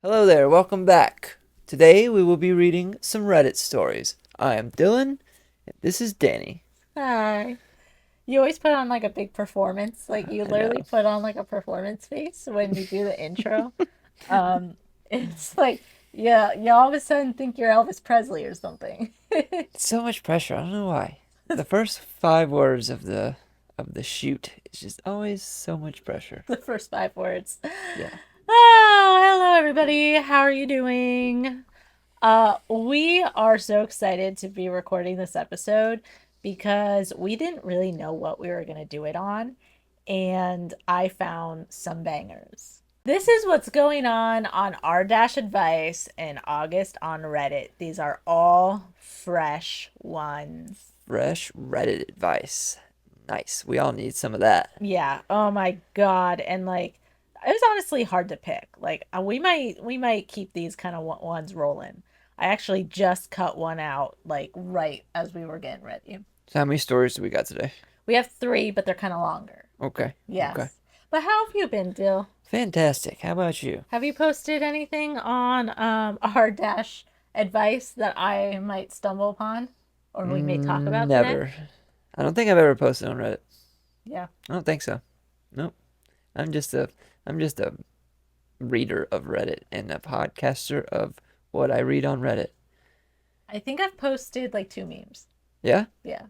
Hello there, welcome back. Today we will be reading some Reddit stories. I am Dylan, and this is Danny. Hi. You always put on like a big performance. Like you I know. literally put on like a performance face when you do the intro. Um, it's like yeah, you all of a sudden think you're Elvis Presley or something. So much pressure, I don't know why. The first 5 words of the shoot is just always so much pressure. The first 5 words. Yeah. Oh, hello everybody. How are you doing? We are so excited to be recording this episode because we didn't really know what we were going to do it on, and I found some bangers. This is what's going on r dash advice in August on Reddit. These are all fresh ones. Fresh Reddit advice. Nice. We all need some of that. Yeah. Oh my God. And like, it was honestly hard to pick. Like, we might keep these kind of ones rolling. I actually just cut one out like right as we were getting ready. So how many stories do we got today? We have three, but they're kind of longer. Okay. Okay. Yes. But how have you been, Dill? Fantastic. How about you? Have you posted anything on r dash advice that I might stumble upon or we may talk about today? Never. I don't think I've ever posted on Reddit. Yeah. I don't think so. Nope. I'm just a I'm just a reader of Reddit and a podcaster of what I read on Reddit. I think I've posted like two memes. Yeah? Yeah.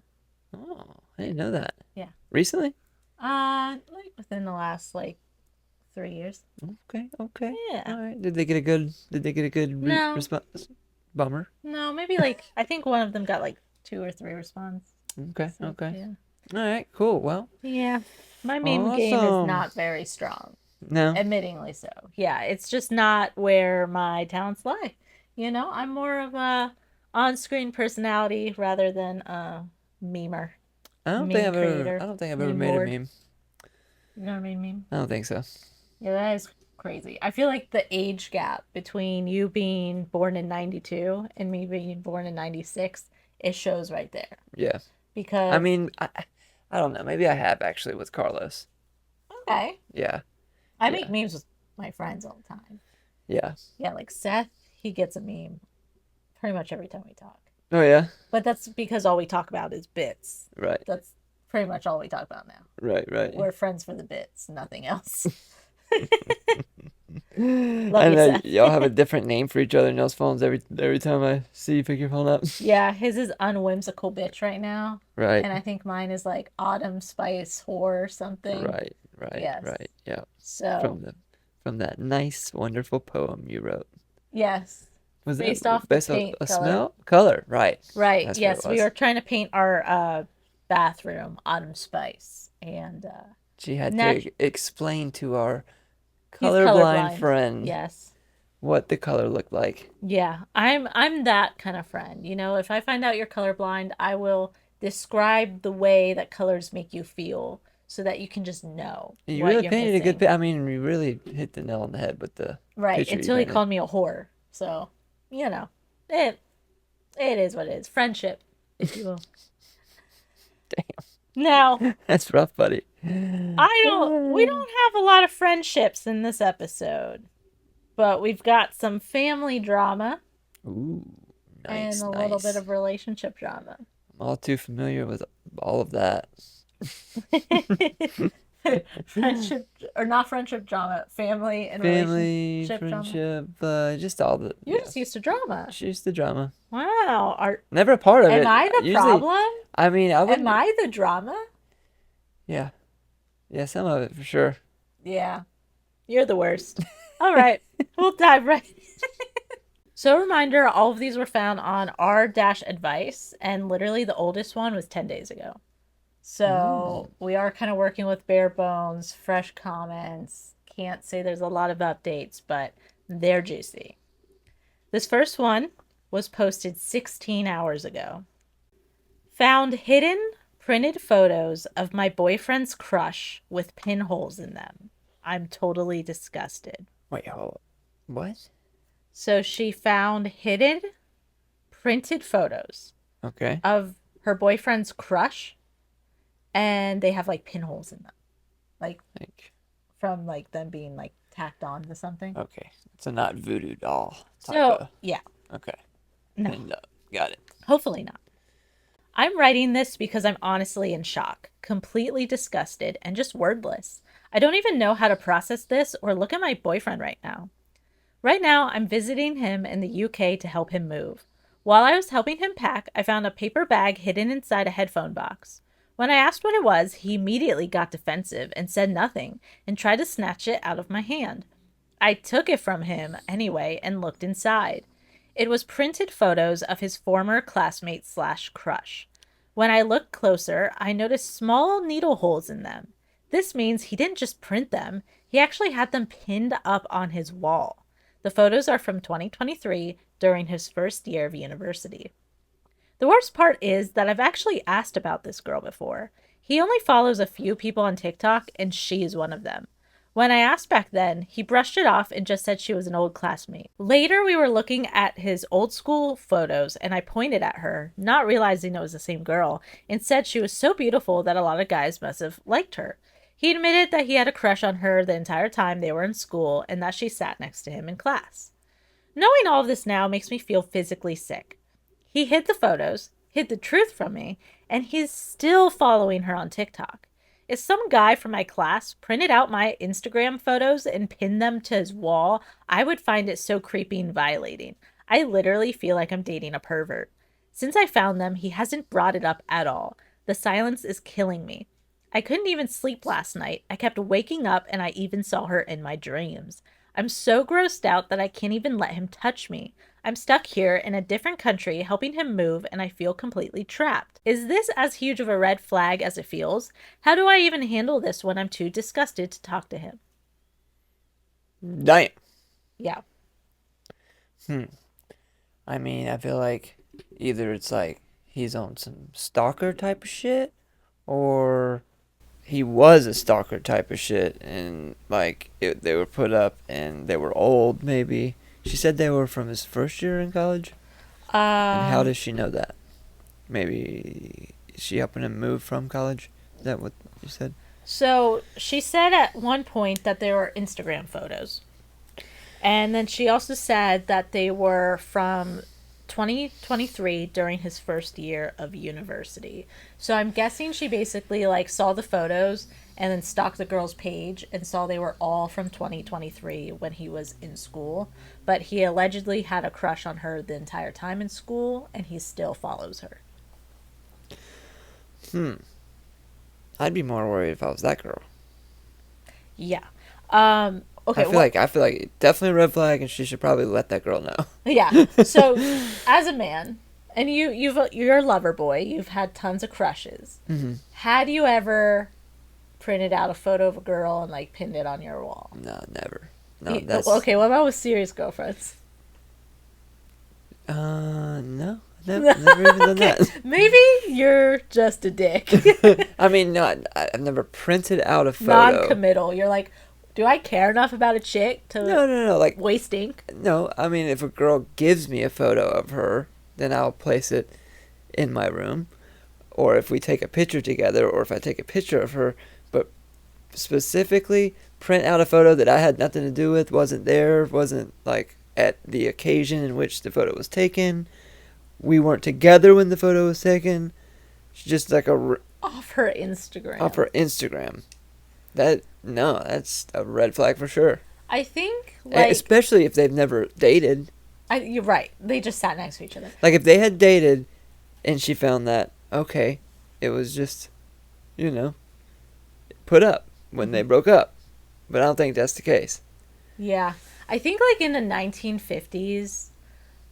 Oh, I didn't know that. Yeah. Recently? Like within the last like 3 years. Okay, okay. Yeah. All right. Did they get a good No, response? Bummer. no, maybe like I think one of them got like two or three responses. Okay, So okay. yeah. All right, cool. Well, Yeah. My meme game is awesome. not very strong. No. Admittingly so. Yeah, it's just not where my talents lie. I'm more of a on-screen personality rather than a memer, meme I creator, don't think I've ever meme made a lord. meme. You know what I mean? Meme. I don't think so. Yeah, that is crazy. I feel like the age gap between you being born in 92 and me being born in 96, it shows right there. Yeah. I Because, mean, I don't know. Maybe I have actually with Carlos. okay, Yeah. I make Yeah. memes with my friends all the time. Yeah. Yeah, like Seth, he gets a meme pretty much every time we talk. Oh yeah. But that's because all we talk about is bits. Right. That's pretty much all we talk about now. Right, right. We're friends for the bits, nothing else. Love I you, know Seth. y'all have a different name for each other in y'all's phones every time I see you pick your phone up. Yeah, his is unwhimsical bitch right now. Right, And I think mine is like autumn spice whore or something. right, right, Yes. right. Yeah. So, From the from that nice, wonderful poem you wrote. yes. Was that Based off the based on paint a color. smell? Color, right. Right. That's what it Yes, we was. were trying to paint our bathroom autumn spice. And She had nat- to explain to our he's colorblind colorblind. friend Yes. what the color looked like. Yeah, I'm that kind of friend. If I find out you're colorblind, I will describe the way that colors make you feel so that you can just know You what really you're painted a good missing. I mean, you really hit the nail on the head with the Right, picture you until he painted. called me a whore. So, you know, it it is what it is. Friendship, if you will. Now, Damn, that's rough, buddy. we don't have a lot of friendships in this episode, but we've got some family drama Ooh, and nice, a little bit nice. of relationship drama. I'm all too familiar with all of that. Friendship or not friendship drama, family and Family, relationship drama. friendship, just all the, You're yeah. just used to drama. Just the drama. Wow. Never a part of Am it. I the Usually, problem? I mean, I Am wouldn't. I the drama? Yeah, yeah, some of it for sure. Yeah. You're the worst. All right. We'll dive right. So, reminder, all of these were found on r dash advice, and literally the oldest one was 10 days ago. Mm. So, we are kind of working with bare bones, fresh comments. Can't say there's a lot of updates, but they're juicy. This first one was posted 16 hours ago. Found hidden printed photos of my boyfriend's crush with pinholes in them. I'm totally disgusted. Wait, hold. What? So she found hidden printed photos Okay. of her boyfriend's crush, and they have like pinholes in them, like Like, from like them being like tacked on to something. Okay. So not voodoo doll type So, of. yeah, Okay. no, Pinned up. Got it. hopefully not. I'm writing this because I'm honestly in shock, completely disgusted, and just wordless. I don't even know how to process this or look at my boyfriend right now. Right now, I'm visiting him in the UK to help him move. While I was helping him pack, I found a paper bag hidden inside a headphone box. When I asked what it was, he immediately got defensive and said nothing and tried to snatch it out of my hand. I took it from him anyway and looked inside. It was printed photos of his former classmate slash crush. When I looked closer, I noticed small needle holes in them. This means he didn't just print them, he actually had them pinned up on his wall. The photos are from 2023 during his first year of university. The worst part is that I've actually asked about this girl before. He only follows a few people on TikTok, and she's one of them. When I asked back then, he brushed it off and just said she was an old classmate. Later, we were looking at his old school photos, and I pointed at her, not realizing it was the same girl, and said she was so beautiful that a lot of guys must have liked her. He admitted that he had a crush on her the entire time they were in school and that she sat next to him in class. Knowing all of this now makes me feel physically sick. He hid the photos, hid the truth from me, and he's still following her on TikTok. If some guy from my class printed out my Instagram photos and pinned them to his wall, I would find it so creepy and violating. I literally feel like I'm dating a pervert. Since I found them, he hasn't brought it up at all. The silence is killing me. I couldn't even sleep last night. I kept waking up and I even saw her in my dreams. I'm so grossed out that I can't even let him touch me. I'm stuck here in a different country helping him move and I feel completely trapped. Is this as huge of a red flag as it feels? How do I even handle this when I'm too disgusted to talk to him? Damn. Yeah. Hmm. I mean, I feel like either it's like he's on some stalker type of shit, or he was a stalker type of shit, and like they were put up and they were old. Maybe she said they were from his first year in college. And how Um does she know that? Maybe is she helping him move from college? Is that what you said? so she said at one point that they were Instagram photos. And then she also said that they were from 2023 during his first year of university. So I'm guessing she basically like saw the photos and then stalked the girl's page and saw they were all from 2023 when he was in school. But he allegedly had a crush on her the entire time in school and he still follows her. Hmm. I'd be more worried if I was that girl. Yeah. Okay, I feel like definitely a red flag, and she should probably let that girl know. yeah. So as a man, and you're a lover boy, you've had tons of crushes. Mm-hmm. Had you ever printed out a photo of a girl and like pinned it on your wall? No, never. No, that's Okay, what about with serious girlfriends? no, never even done Okay, that. maybe you're just a dick. I mean, no, I've never printed out a photo. Non-committal. You're like, do I care enough about a chick to No, like waste ink? no. I mean, if a girl gives me a photo of her, then I'll place it in my room, or if we take a picture together, or if I take a picture of her. But specifically, print out a photo that I had nothing to do with, wasn't there, wasn't like at the occasion in which the photo was taken. We weren't together when the photo was taken. It's just like Off her Instagram. off her Instagram. That's a red flag for sure. I think like Especially if they've never dated. you're right. They just sat next to each other. Like if they had dated and she found that, okay, it was just, you know, put up when they broke up. But I don't think that's the case. Yeah. I think like in the 1950s,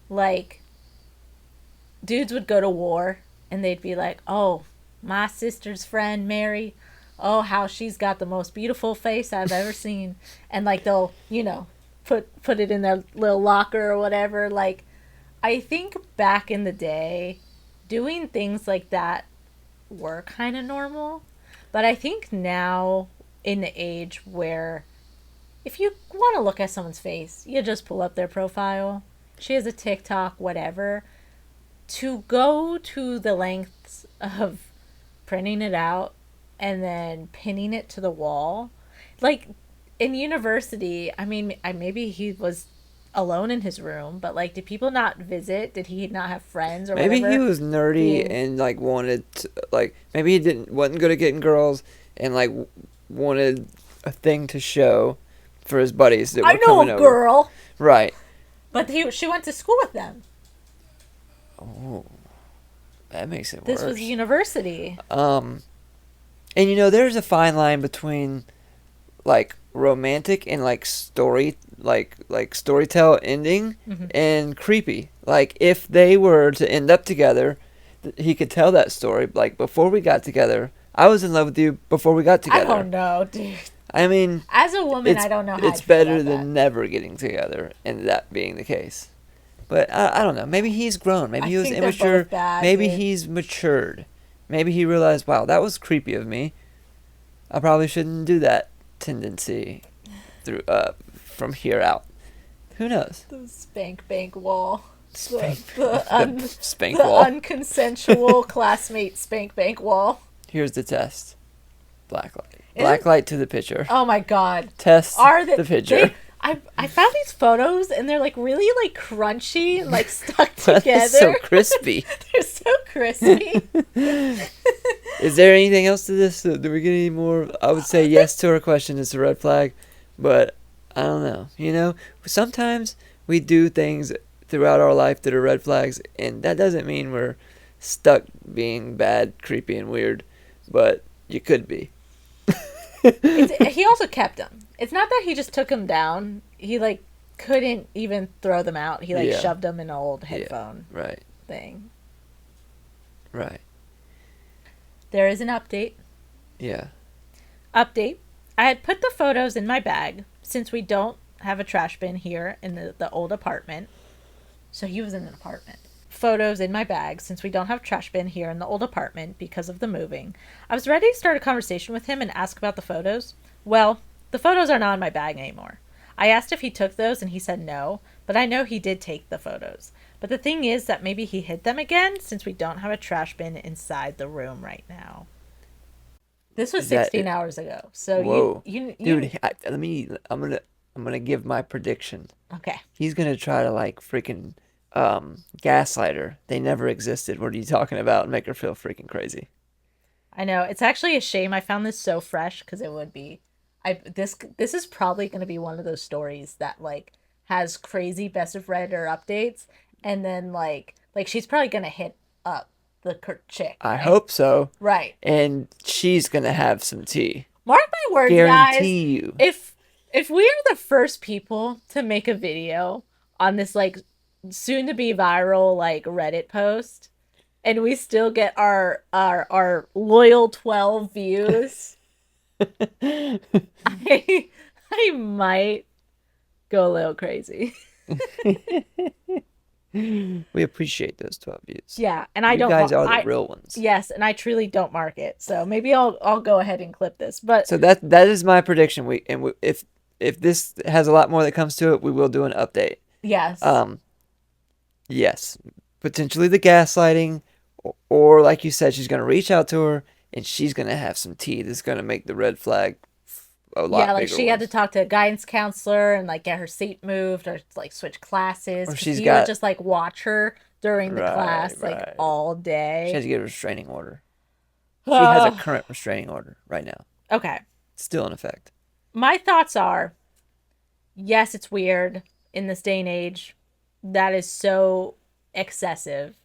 like dudes would go to war and they'd be like, "Oh, my sister's friend Mary, oh how she's got the most beautiful face I've ever seen." And like they'll, put it in their little locker or whatever. Like I think back in the day, doing things like that were kind of normal. But I think now in the age where if you want to look at someone's face, you just pull up their profile. She has a TikTok, whatever. To go to the lengths of printing it out and then pinning it to the wall, like in university, I mean, maybe he was alone in his room, but like, did people not visit? Did he not have friends or Maybe he whatever? was nerdy Being, and like wanted to, like maybe he didn't wasn't good at getting girls and like wanted a thing to show for his buddies that I were know coming a over. girl, Right. but she went to school with them. Oh, that makes it This was worse. university. Um, and there's a fine line between like romantic and like storytell ending Mm-hmm. and creepy. Like if they were to end up together, he could tell that story like before we got together. I was in love with you before we got I together. don't know, dude. I mean, As a woman, it's I don't know how it's I'd feel better about that. than never getting together and that being the case. But I don't know. Maybe he's grown. Maybe I he was think they're immature. both bad, Maybe dude. he's matured. Maybe he realized, wow, that was creepy of me. I probably shouldn't do that tendency through from here out. Who knows? The spank bank wall. Spank the The spank wall. unconsensual classmate spank bank wall. Here's the test. Black light. Isn't Black light to the picture. Oh my god. Test Are the they picture. I found these photos and they're like really like crunchy and like stuck That is so together. crispy. They're so crispy. Is there anything else to this? Do we get any more? I would say I think yes to our question. It's a red flag, but I don't know. Sometimes we do things throughout our life that are red flags, and that doesn't mean we're stuck being bad, creepy, and weird, but you could be. he also kept them. It's not that he just took them down. He like couldn't even throw them out. He like Yeah. shoved them in an old Yeah. headphone Right. thing. Right. There is an update. Yeah. Update. I had put the photos in my bag since we don't have a trash bin here in the old apartment. So he was in an apartment. Photos in my bag since we don't have a trash bin here in the old apartment because of the moving. I was ready to start a conversation with him and ask about the photos. Well, the photos are not in my bag anymore. I asked if he took those and he said no, but I know he did take the photos. But the thing is that maybe he hid them again since we don't have a trash bin inside the room right now. This was Is that 16 it? hours ago. So Whoa, you dude. Let me. I'm gonna give my prediction. okay. He's gonna try to like freaking gaslight her. They never existed. What are you talking about? And make her feel freaking crazy. I know. It's actually a shame I found this so fresh because it would be this is probably going to be one of those stories that like has crazy best of Redditor updates and then like she's probably going to hit up the chick, I right? hope so. Right. And she's gonna have some tea. Mark my words, guys. Guarantee you. If we are the first people to make a video on this like soon to be viral like Reddit post and we still get our loyal 12 views, I might go a little crazy. We appreciate those 12 views. Yeah, and I You don't guys are the I real ones. yes, and I truly don't mark it. So maybe I'll go ahead and clip this. But So that is my prediction. If this has a lot more that comes to it, we will do an update. yes. Um, yes, potentially the gaslighting, or like you said, she's gonna reach out to her and she's gonna have some tea that's gonna make the red flag a Yeah, lot like bigger she had to ones. talk to a guidance counselor and like get her seat moved or like switch classes Or because she's he would got just like watch her during the right, class like right. all She has day. to get a restraining order. She has a current restraining order right now. Okay. It's still in effect. My thoughts are yes, it's weird in this day and age. That is so excessive.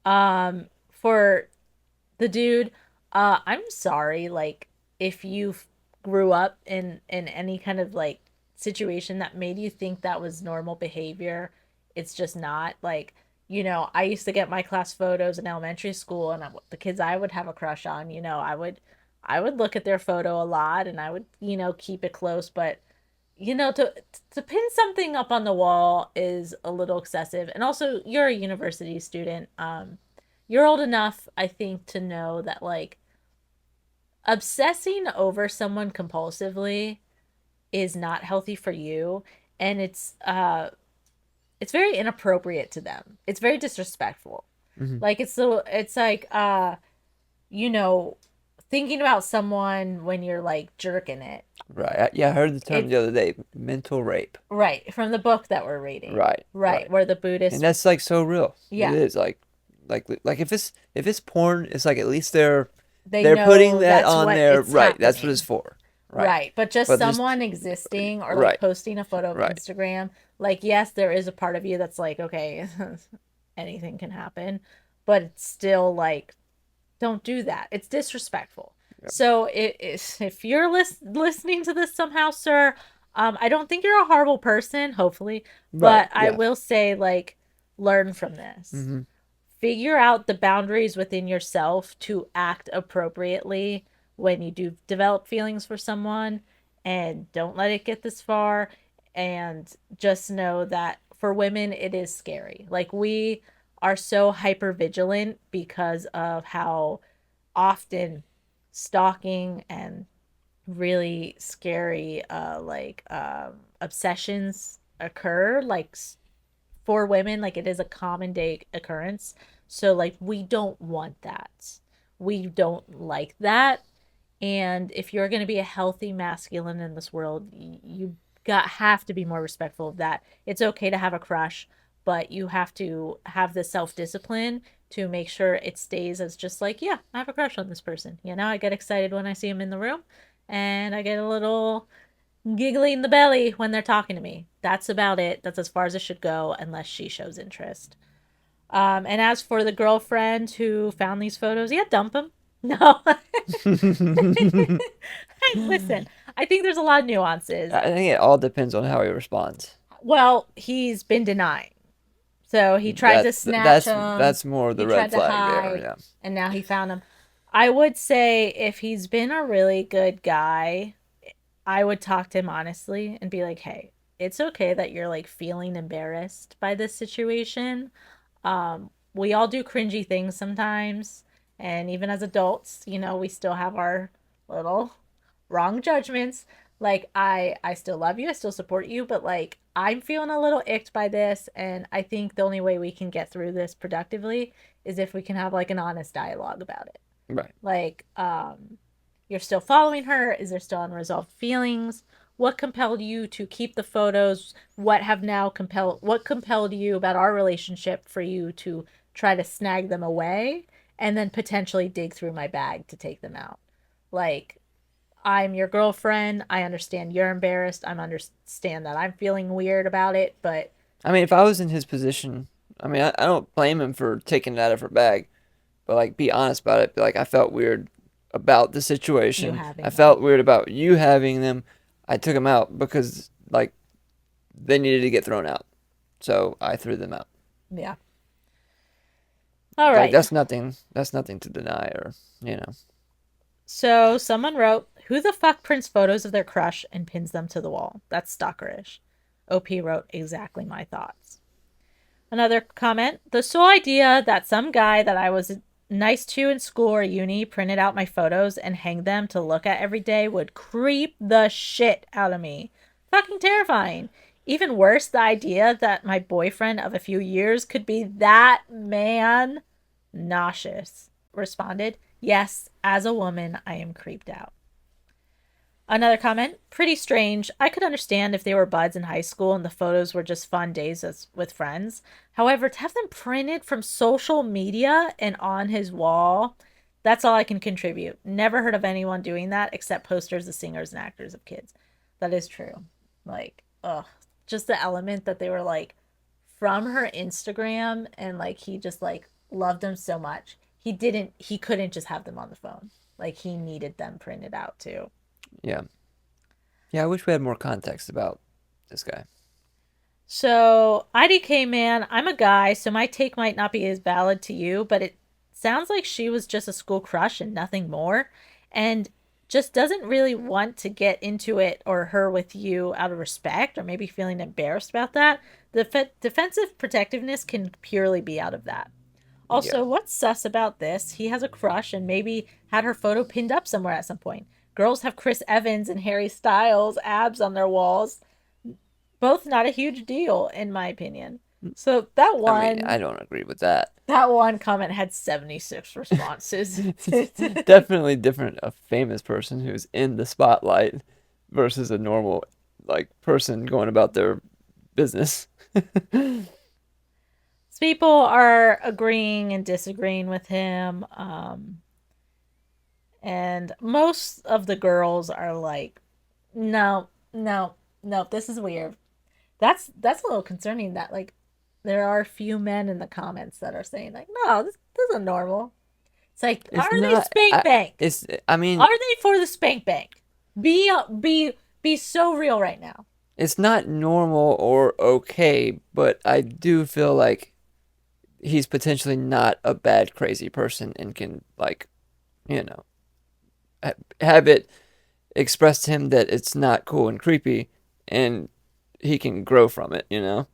For the dude, I'm sorry, like, if you grew up in any kind of like situation that made you think that was normal behavior, it's just not. Like, I used to get my class photos in elementary school, and the kids I would have a crush on, I would look at their photo a lot, and I would, keep it close, but to pin something up on the wall is a little excessive. And also, you're a university student. You're old enough, I think, to know that like obsessing over someone compulsively is not healthy for you, and it's very inappropriate to them. It's very disrespectful. Hmm. Like it's like you know thinking about someone when you're like jerking it. Right. Yeah, I heard the term It the other day, mental rape. right from the book that we're reading. Right, Right, right. where the And Buddhist, that's like so real. It yeah, is like if it's porn, it's like at least they they're putting know that that's on what there. it's Right. That's what it's happening. for. Right. Right, but just But just someone existing or like right, posting a photo of right. Instagram, like yes, there is a part of you that's like, okay, anything can happen, but it's still like don't do that. It's disrespectful. Yep. So if you're listening to this somehow, sir, I don't think you're a horrible person, hopefully, Right. but I Yeah. will say like learn from this. Mm-hmm. Figure out the boundaries within yourself to act appropriately when you do develop feelings for someone, and don't let it get this far. And just know that for women it is scary. Like we are so hyper vigilant because of how often stalking and really scary obsessions occur, like for women, like it is a common day occurrence. So like we don't want that. We don't like that. And if you're going to be a healthy masculine in this world, you got have to be more respectful of that. It's okay to have a crush, but you have to have the self-discipline to make sure it stays as just like, yeah, I have a crush on this person. You know, I get excited when I see him in the room, and I get a little giggly in the belly when they're talking to me. That's about it. That's as far as it should go unless she shows interest. And as for the girlfriend who found these photos, yeah, dump them. No. Listen, I think there's a lot of nuances. I think it all depends on how he responds. Well, he's been denying. So he tried to snatch him, That's more he the red tried to flag there. hide, Yeah. and now he found him. I would say if he's been a really good guy, I would talk to him honestly and be like, "Hey, it's okay that you're like feeling embarrassed by this situation. We all do cringy things sometimes, and even as adults, you know, we still have our little wrong judgments. Like I still love you, I still support you, but like I'm feeling a little icked by this, and I think the only way we can get through this productively is if we can have like an honest dialogue about it. Right. Like, you're still following her? Is there still unresolved feelings? What compelled you to keep the photos? What compelled you about our relationship for you to try to snag them away and then potentially dig through my bag to take them out? Like, I'm your girlfriend. I understand you're embarrassed. I understand that I'm feeling weird about it, but I mean, if I was in his position, I mean, I don't blame him for taking it out of her bag, but like, be honest about it. Be like, I felt weird about the you situation. I having them. felt weird about you having them. I took them out because like they needed to get thrown out, so I threw them out. Yeah. All Like right. That's nothing to deny, or you know. So someone wrote, "Who the fuck prints photos of their crush and pins them to the wall? That's stalkerish." OP wrote, "Exactly my thoughts." Another comment, "The sole idea that some guy that I was nice to in school or uni printed out my photos and hanged them to look at every day would creep the shit out of me. Fucking terrifying. Even worse, the idea that my boyfriend of a few years could be that man. Nauseous." Responded, "Yes, as a woman, I am creeped out." Another comment, "Pretty strange. I could understand if they were buds in high school and the photos were just fun days with friends. However, to have them printed from social media and on his wall, that's all I can contribute. Never heard of anyone doing that except posters of singers and actors of kids." That is true. Like, ugh. Just the element that they were like from her Instagram, and like he just like loved them so much. He couldn't just have them on the phone. Like he needed them printed out too. Yeah. Yeah, I wish we had more context about this guy. So, IDK man, I'm a guy, so my take might not be as valid to you, but it sounds like she was just a school crush and nothing more, and just doesn't really want to get into it or her with you out of respect or maybe feeling embarrassed about that. The defensive protectiveness can purely be out of that. Yeah. Also, what's sus about this? He has a crush and maybe had her photo pinned up somewhere at some point. Girls have Chris Evans and Harry Styles abs on their walls. Both not a huge deal, in my opinion. So that I mean, I one don't agree with that. that one comment had 76 responses. It's definitely different a famous person who's in the spotlight versus a normal like person going about their business. People are agreeing and disagreeing with him. And most of the girls are like, no, no, no, this is weird. That's a little concerning that like there are a few men in the comments that are saying like, no, this is normal. It's like, It's are they not spank bank? I mean, Are they for the spank bank? Be so real right now. it's not normal or okay, but I do feel like he's potentially not a bad crazy person and can like, you know, have it expressed to him that it's not cool and creepy and he can grow from it, you know?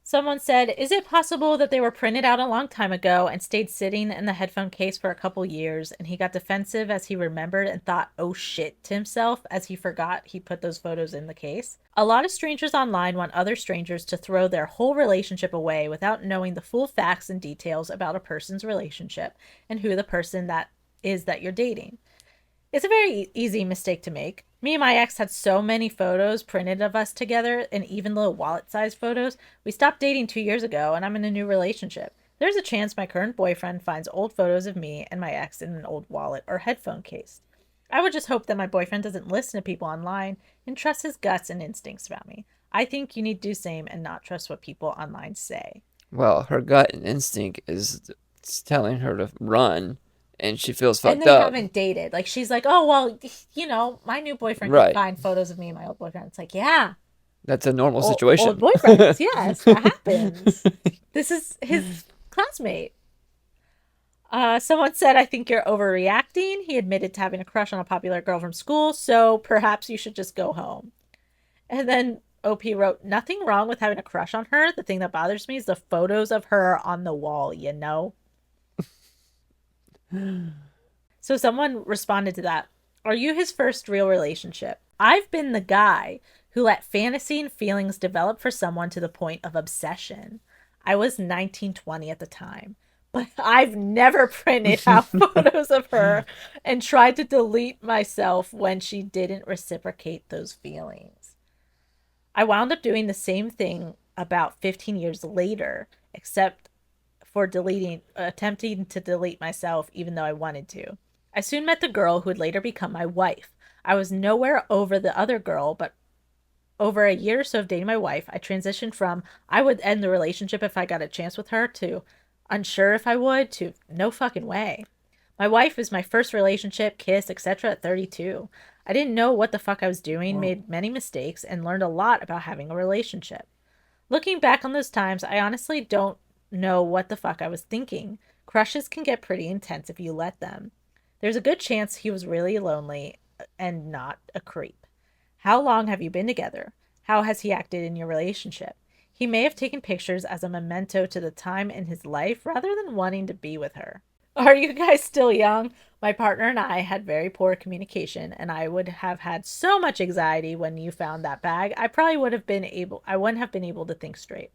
Someone said, is it possible that they were printed out a long time ago and stayed sitting in the headphone case for a couple years and he got defensive as he remembered and thought, oh shit, to himself as he forgot he put those photos in the case? A lot of strangers online want other strangers to throw their whole relationship away without knowing the full facts and details about a person's relationship and who the person that is that you're dating. It's a very easy mistake to make. Me and my ex had so many photos printed of us together and even little wallet sized photos. We stopped dating 2 years ago and I'm in a new relationship. There's a chance my current boyfriend finds old photos of me and my ex in an old wallet or headphone case. I would just hope that my boyfriend doesn't listen to people online and trust his guts and instincts about me. I think you need to do the same and not trust what people online say. Well, her gut and instinct is telling her to run and she feels And fucked they up. haven't dated. Like she's like, oh well, my new boyfriend can Right. find photos of me and my old boyfriend. It's like, yeah, That's a normal old situation. boyfriends. Yes, that happens. This is his classmate. Someone said, I think you're overreacting. He admitted to having a crush on a popular girl from school, so perhaps you should just go home. And then OP wrote, nothing wrong with having a crush on her. The thing that bothers me is the photos of her on the wall, you know? So someone responded to that. Are you his first real relationship? I've been the guy who let fantasy and feelings develop for someone to the point of obsession. I was 1920 at the time, but I've never printed out photos of her and tried to delete myself when she didn't reciprocate those feelings. I wound up doing the same thing about 15 years later, except for attempting to delete myself even though I wanted to. I soon met the girl who would later become my wife. I was nowhere over the other girl, but over a year or so of dating my wife, I transitioned from I would end the relationship if I got a chance with her to unsure if I would to no fucking way. My wife is my first relationship, kiss, etc. at 32. I didn't know what the fuck I was doing, Whoa. made many mistakes, and learned a lot about having a relationship. Looking back on those times, I honestly don't know what the fuck I was thinking. Crushes can get pretty intense if you let them. There's a good chance he was really lonely and not a creep. How long have you been together? How has he acted in your relationship? He may have taken pictures as a memento to the time in his life rather than wanting to be with her. Are you guys still young? My partner and I had very poor communication, and I would have had so much anxiety when you found that bag. I wouldn't have been able to think straight.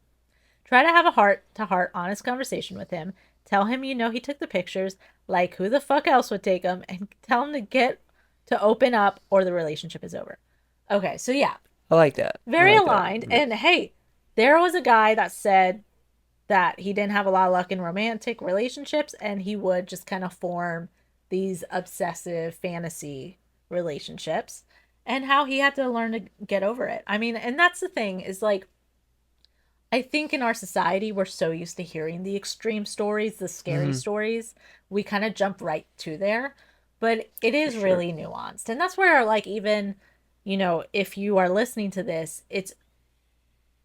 Try to have a heart to heart, honest conversation with him. Tell him you know he took the pictures, like who the fuck else would take them, and tell him to open up or the relationship is over. Okay, so yeah, I like that. I very like that. aligned. And hey, there was a guy that said that he didn't have a lot of luck in romantic relationships and he would just kind of form these obsessive fantasy relationships and how he had to learn to get over it. I mean, and that's the thing is like I think in our society we're so used to hearing the extreme stories, the scary Hmm. stories, we kind of jump right to there, but it For is sure. really nuanced. And that's where like even, if you are listening to this, it's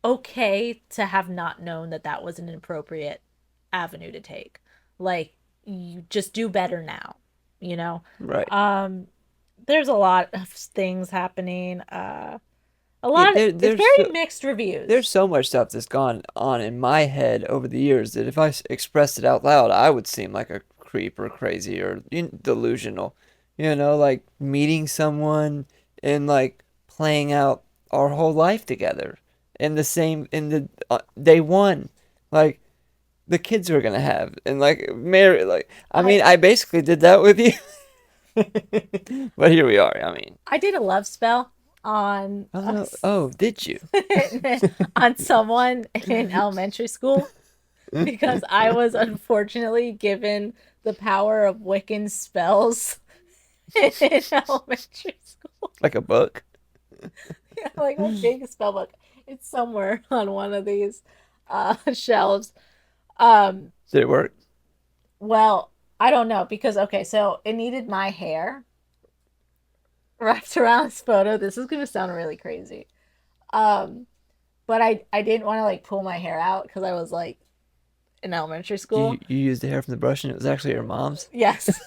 okay to have not known that that was an appropriate avenue to take. Like you just do better now, you know. Right. Um there's a lot of things happening. Yeah, It's very mixed reviews. there's so much stuff that's gone on in my head over the years that if I expressed it out loud, I would seem like a creep or crazy or delusional. You know, like meeting someone and like playing out our whole life together. in the same in the day one, like the kids we're gonna have, and like marry. Like I I mean, I basically did that with you, but here we are. I mean, I did a love spell on oh no, oh, did you? on someone in elementary school because I was unfortunately given the power of Wiccan spells in elementary school. Like a book? Yeah, like a big spell book. It's somewhere on one of these shelves. Um, Did it work? well, I don't know because okay, so it needed my hair wrapped around this photo. This is gonna sound really crazy. Um, but I didn't want to like pull my hair out because I was like in elementary school. You used the hair from the brush, and it was actually your mom's. Yes.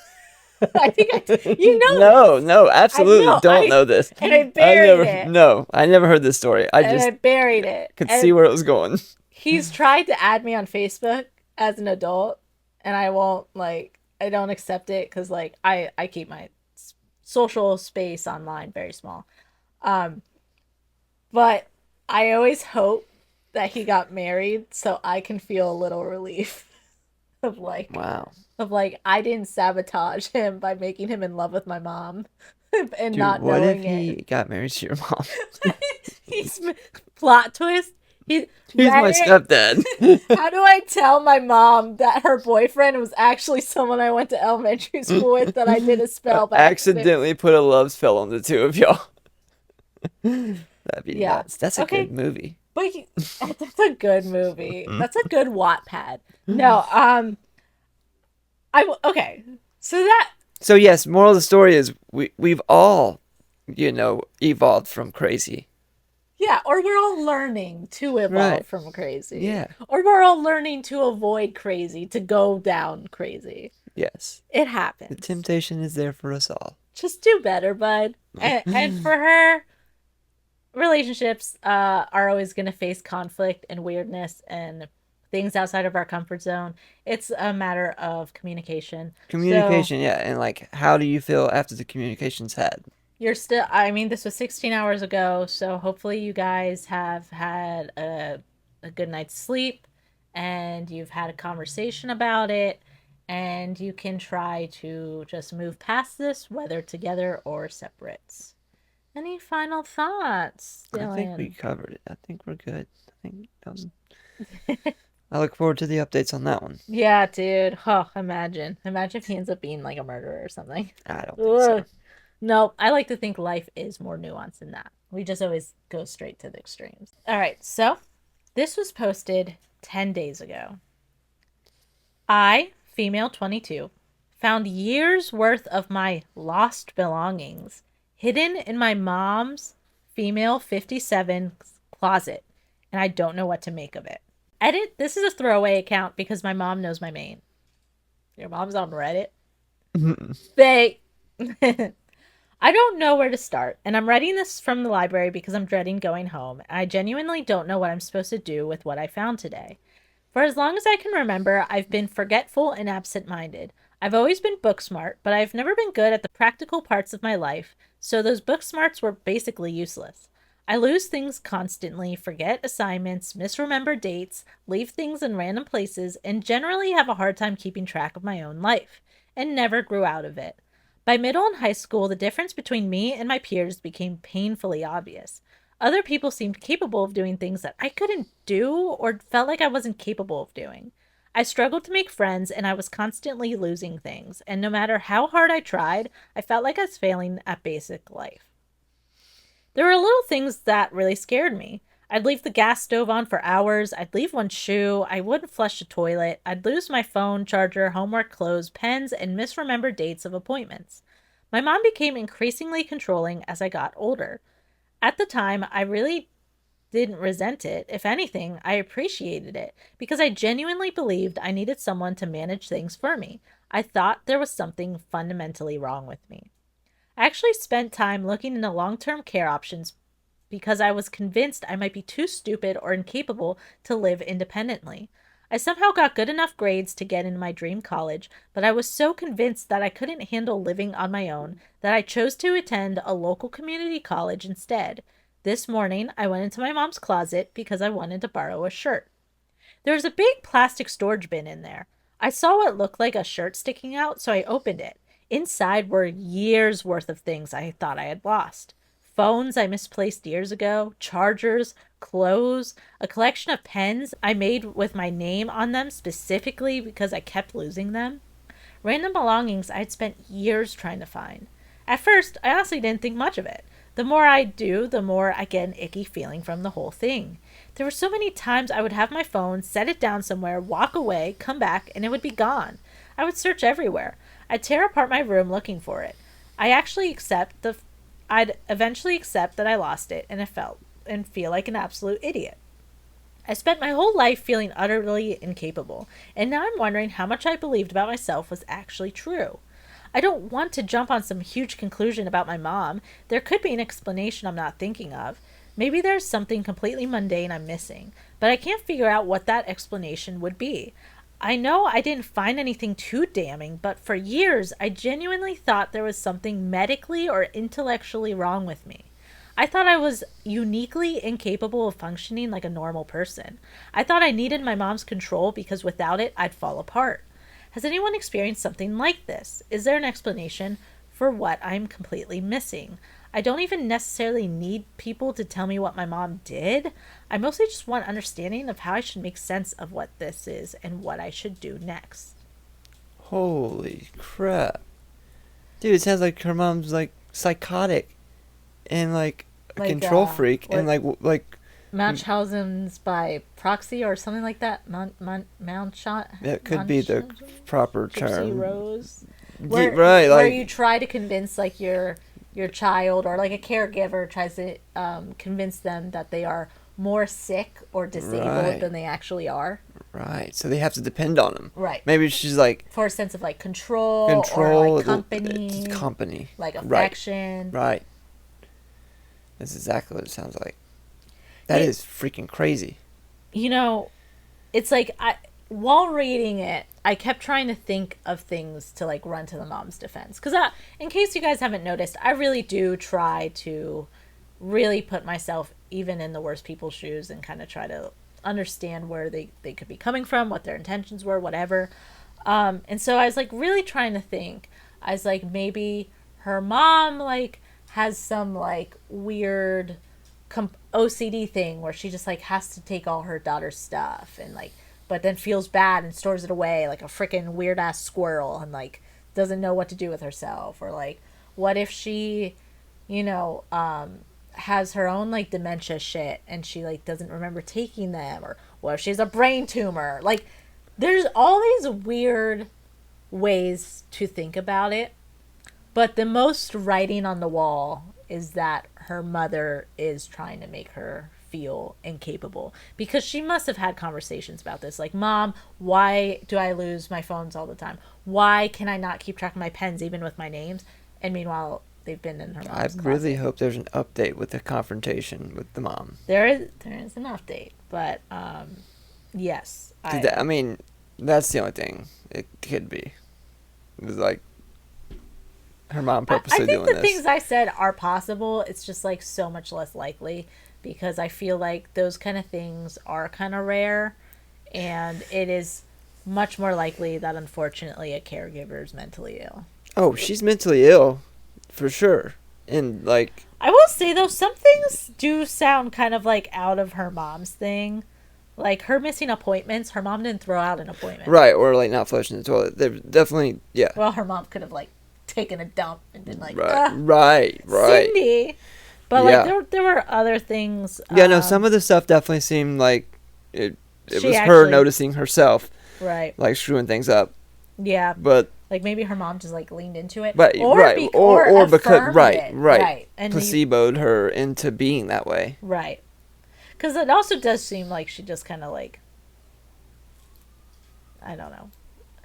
I think you know No, this. no, I absolutely know. don't know this. I buried I never heard this story. I and just I buried it. could see And where it was going. he's tried to add me on Facebook as an adult, and I won't like. I don't accept it because like I keep my social space online very small. Um, but I always hope that he got married so I can feel a little relief of like Wow. I didn't sabotage him by making him in love with my mom and Dude, not what if knowing it. he got married to your mom? He's plot twist. He He's my Reddit. stepdad. How do I tell my mom that her boyfriend was actually someone I went to elementary school with that I did a spell by accident? Accidentally put a love spell on the two of y'all. That'd be Yeah. nuts. That's a Okay. good movie. But that's a good movie. That's a good Wattpad. No, okay. So that So yes, moral of the story is we've all, evolved from crazy. yeah, or we're all learning to evolve Right. from crazy. Yeah. Or we're all learning to avoid crazy, to go down crazy. Yes. It The happens. temptation is there for us all. Just do better, bud. And for her, relationships are always going to face conflict and weirdness and things outside of our comfort zone. It's a matter of communication. So Communication, yeah, and like, how do you feel after the communication's had? you're still, I mean, this was 16 hours ago, so hopefully you guys have had a good night's sleep and you've had a conversation about it and you can try to just move past this, whether together or separate. Any final thoughts, I think we Dylan? covered it. I think we're good. I think I look forward to the updates on that one. Yeah, dude. Oh, imagine. Imagine if he ends up being like a murderer or something. I don't think so. Ugh. No, I like to think life is more nuanced than that. We just always go straight to the extremes. All right, so this was posted 10 days ago. I, female 22, found years worth of my lost belongings hidden in my mom's, female 57, closet, and I don't know what to make of it. Edit, this is a throwaway account because my mom knows my main. Your mom's on Reddit? They. I don't know where to start, and I'm writing this from the library because I'm dreading going home. I genuinely don't know what I'm supposed to do with what I found today. For as long as I can remember, I've been forgetful and absent minded. I've always been book smart, but I've never been good at the practical parts of my life, so those book smarts were basically useless. I lose things constantly, forget assignments, misremember dates, leave things in random places, and generally have a hard time keeping track of my own life, and never grew out of it. By middle and high school, the difference between me and my peers became painfully obvious. Other people seemed capable of doing things that I couldn't do or felt like I wasn't capable of doing. I struggled to make friends and I was constantly losing things, and no matter how hard I tried, I felt like I was failing at basic life. There were little things that really scared me. I'd leave the gas stove on for hours, I'd leave one shoe, I wouldn't flush the toilet, I'd lose my phone, charger, homework clothes, pens, and misremember dates of appointments. My mom became increasingly controlling as I got older. At the time, I really didn't resent it. If anything, I appreciated it because I genuinely believed I needed someone to manage things for me. I thought there was something fundamentally wrong with me. I actually spent time looking into long term care options because I was convinced I might be too stupid or incapable to live independently. I somehow got good enough grades to get into my dream college, but I was so convinced that I couldn't handle living on my own that I chose to attend a local community college instead. This morning, I went into my mom's closet because I wanted to borrow a shirt. There was a big plastic storage bin in there. I saw what looked like a shirt sticking out, so I opened it. Inside were years worth of things I thought I had lost. Phones I misplaced years ago, chargers, clothes, a collection of pens I made with my name on them specifically because I kept losing them. Random belongings I'd spent years trying to find. At first, I honestly didn't think much of it. The more I do, the more I get an icky feeling from the whole thing. There were so many times I would have my phone, set it down somewhere, walk away, come back, and it would be gone. I would search everywhere. I'd tear apart my room looking for it. I'd eventually accept that I lost it and feel like an absolute idiot. I spent my whole life feeling utterly incapable, and now I'm wondering how much I believed about myself was actually true. I don't want to jump on some huge conclusion about my mom. There could be an explanation I'm not thinking of. Maybe there's something completely mundane I'm missing, but I can't figure out what that explanation would be. I know I didn't find anything too damning, but for years I genuinely thought there was something medically or intellectually wrong with me. I thought I was uniquely incapable of functioning like a normal person. I thought I needed my mom's control because without it, I'd fall apart. Has anyone experienced something like this? Is there an explanation for what I'm completely missing? I don't even necessarily need people to tell me what my mom did. I mostly just want understanding of how I should make sense of what this is and what I should do next. Holy crap. Dude, it sounds like her mom's like psychotic and like a control freak and like Munchausen's by proxy or something like that. Mountshot. that could be the proper term. Rose. Right, where like you try to convince like your child or like a caregiver tries to convince them that they are more sick or disabled than they actually are. Right, so they have to depend on him. Right. Maybe she's like for a sense of like control or like company, like affection. Right. That's exactly what it sounds like. That is freaking crazy. You know, it's like while reading it, I kept trying to think of things to like run to the mom's defense. Because in case you guys haven't noticed, I really do try to really put myself even in the worst people's shoes and kind of try to understand where they could be coming from, what their intentions were, whatever. And so I was like really trying to think. I was like, maybe her mom like has some like weird OCD thing where she just like has to take all her daughter's stuff and like but then feels bad and stores it away like a freaking weird ass squirrel and like doesn't know what to do with herself. Or like what if she has her own like dementia shit and she like doesn't remember taking them. Or what if she has a brain tumor. Like there's all these weird ways to think about it, but the most writing on the wall is that her mother is trying to make her feel incapable, because she must have had conversations about this. Like, Mom, why do I lose my phones all the time? Why can I not keep track of my pens even with my names? And meanwhile, they've been in her mom's closet. Really hope there's an update with the confrontation with the mom. There is an update, but yes. I mean, that's the only thing it could be. It was like her mom purposely doing this. I think the things I said are possible. It's just like so much less likely, because I feel like those kind of things are kind of rare, and it is much more likely that unfortunately a caregiver is mentally ill. Oh, she's mentally ill, for sure. And like, I will say though, some things do sound kind of like out of her mom's thing. Like her missing appointments, her mom didn't throw out an appointment. Right, or like not flushing the toilet. They're definitely, yeah. Well, her mom could have like taken a dump and been like, right. Cindy. But like there were other things. Yeah, no, some of the stuff definitely seemed like it was her noticing herself. Right. Like screwing things up. Yeah. But like maybe her mom just like leaned into it. Right, or because right. And placeboed her into being that way. Right. Because it also does seem like she just kind of like, I don't know,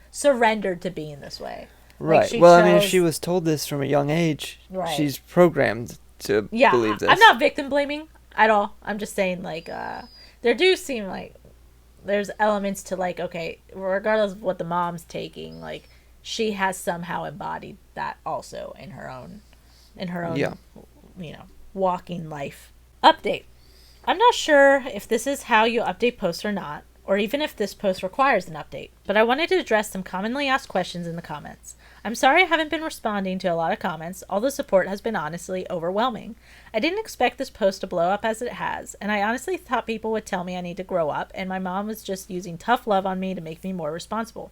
surrendered to being this way. Right. Like I mean, if she was told this from a young age, she's programmed to believe this. I'm not victim blaming at all. I'm just saying like there do seem like there's elements to like, okay, regardless of what the mom's taking, like she has somehow embodied that also in her own walking life. Update. I'm not sure if this is how you update posts or not, or even if this post requires an update, but I wanted to address some commonly asked questions in the comments. I'm sorry I haven't been responding to a lot of comments. All the support has been honestly overwhelming. I didn't expect this post to blow up as it has, and I honestly thought people would tell me I need to grow up, and my mom was just using tough love on me to make me more responsible.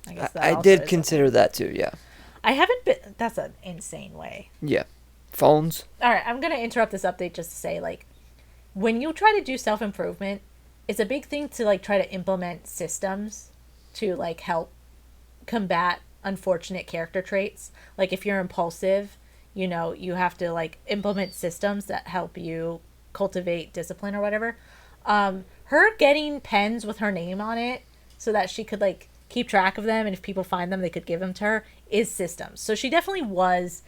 I guess that I also did is consider that too, yeah. I haven't been. That's an insane way. Yeah. Phones? All right, I'm going to interrupt this update just to say, like, when you try to do self improvement, it's a big thing to like try to implement systems to like help combat unfortunate character traits. Like if you're impulsive, you have to like implement systems that help you cultivate discipline or whatever. Her getting pens with her name on it so that she could like keep track of them, and if people find them, they could give them to her, is systems. So she definitely was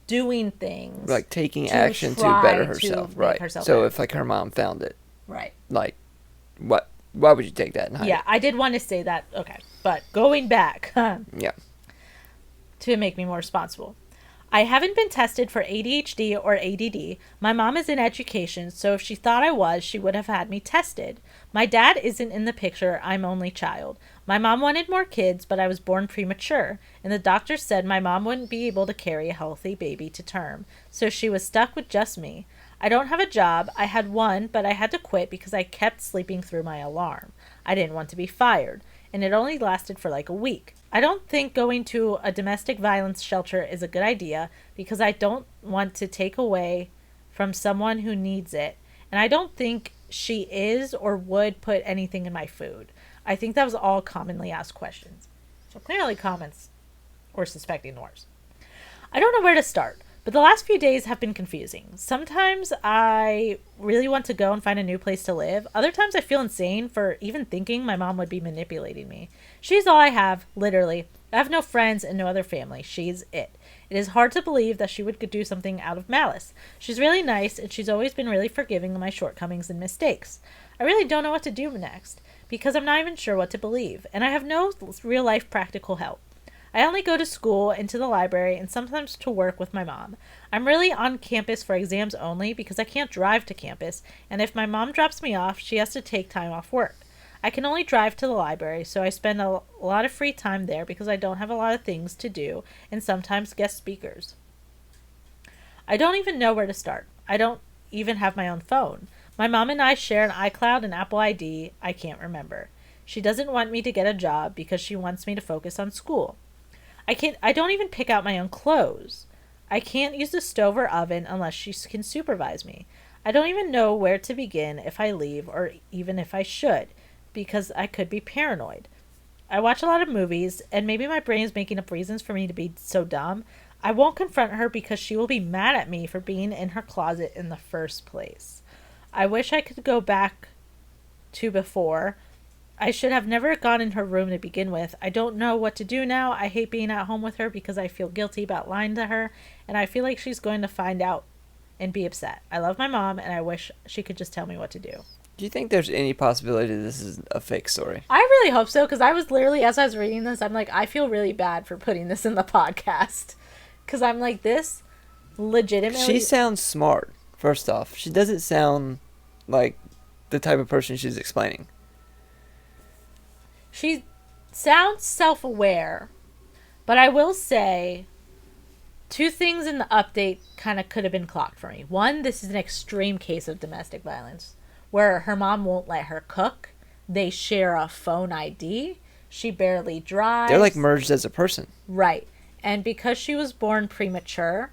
doing things Like taking to action to try better to herself, make right? herself So better. if like her mom found it, Right. like, why would you take that and hide Yeah, it? I did want to say that. Okay. But going back Yeah. to make me more responsible. I haven't been tested for ADHD or ADD. My mom is in education, so if she thought I was, she would have had me tested. My dad isn't in the picture. I'm only child. My mom wanted more kids, but I was born premature, and the doctor said my mom wouldn't be able to carry a healthy baby to term, so she was stuck with just me. I don't have a job. I had one, but I had to quit because I kept sleeping through my alarm. I didn't want to be fired, and it only lasted for like a week. I don't think going to a domestic violence shelter is a good idea because I don't want to take away from someone who needs it, and I don't think she is or would put anything in my food. I think that was all commonly asked questions. So clearly comments were suspecting the worst. I don't know where to start, but the last few days have been confusing. Sometimes I really want to go and find a new place to live. Other times I feel insane for even thinking my mom would be manipulating me. She's all I have, literally. I have no friends and no other family. She's it. It is hard to believe that she would do something out of malice. She's really nice, and she's always been really forgiving of my shortcomings and mistakes. I really don't know what to do next, because I'm not even sure what to believe, and I have no real-life practical help. I only go to school and to the library and sometimes to work with my mom. I'm really on campus for exams only because I can't drive to campus, and if my mom drops me off, she has to take time off work. I can only drive to the library, so I spend a lot of free time there because I don't have a lot of things to do and sometimes guest speakers. I don't even know where to start. I don't even have my own phone. My mom and I share an iCloud and Apple ID. I can't remember. She doesn't want me to get a job because she wants me to focus on school. I don't even pick out my own clothes. I can't use the stove or oven unless she can supervise me. I don't even know where to begin if I leave or even if I should, because I could be paranoid. I watch a lot of movies, and maybe my brain is making up reasons for me to be so dumb. I won't confront her because she will be mad at me for being in her closet in the first place. I wish I could go back to before. I should have never gone in her room to begin with. I don't know what to do now. I hate being at home with her because I feel guilty about lying to her, and I feel like she's going to find out and be upset. I love my mom, and I wish she could just tell me what to do. Do you think there's any possibility this is a fake story? I really hope so, because I was literally, as I was reading this, I'm like, I feel really bad for putting this in the podcast. Because I'm like, this legitimately... She sounds smart, first off. She doesn't sound like the type of person she's explaining. She sounds self-aware, but I will say two things in the update kind of could have been clocked for me. One, this is an extreme case of domestic violence, where her mom won't let her cook. They share a phone ID. She barely drives. They're like merged as a person. Right. And because she was born premature,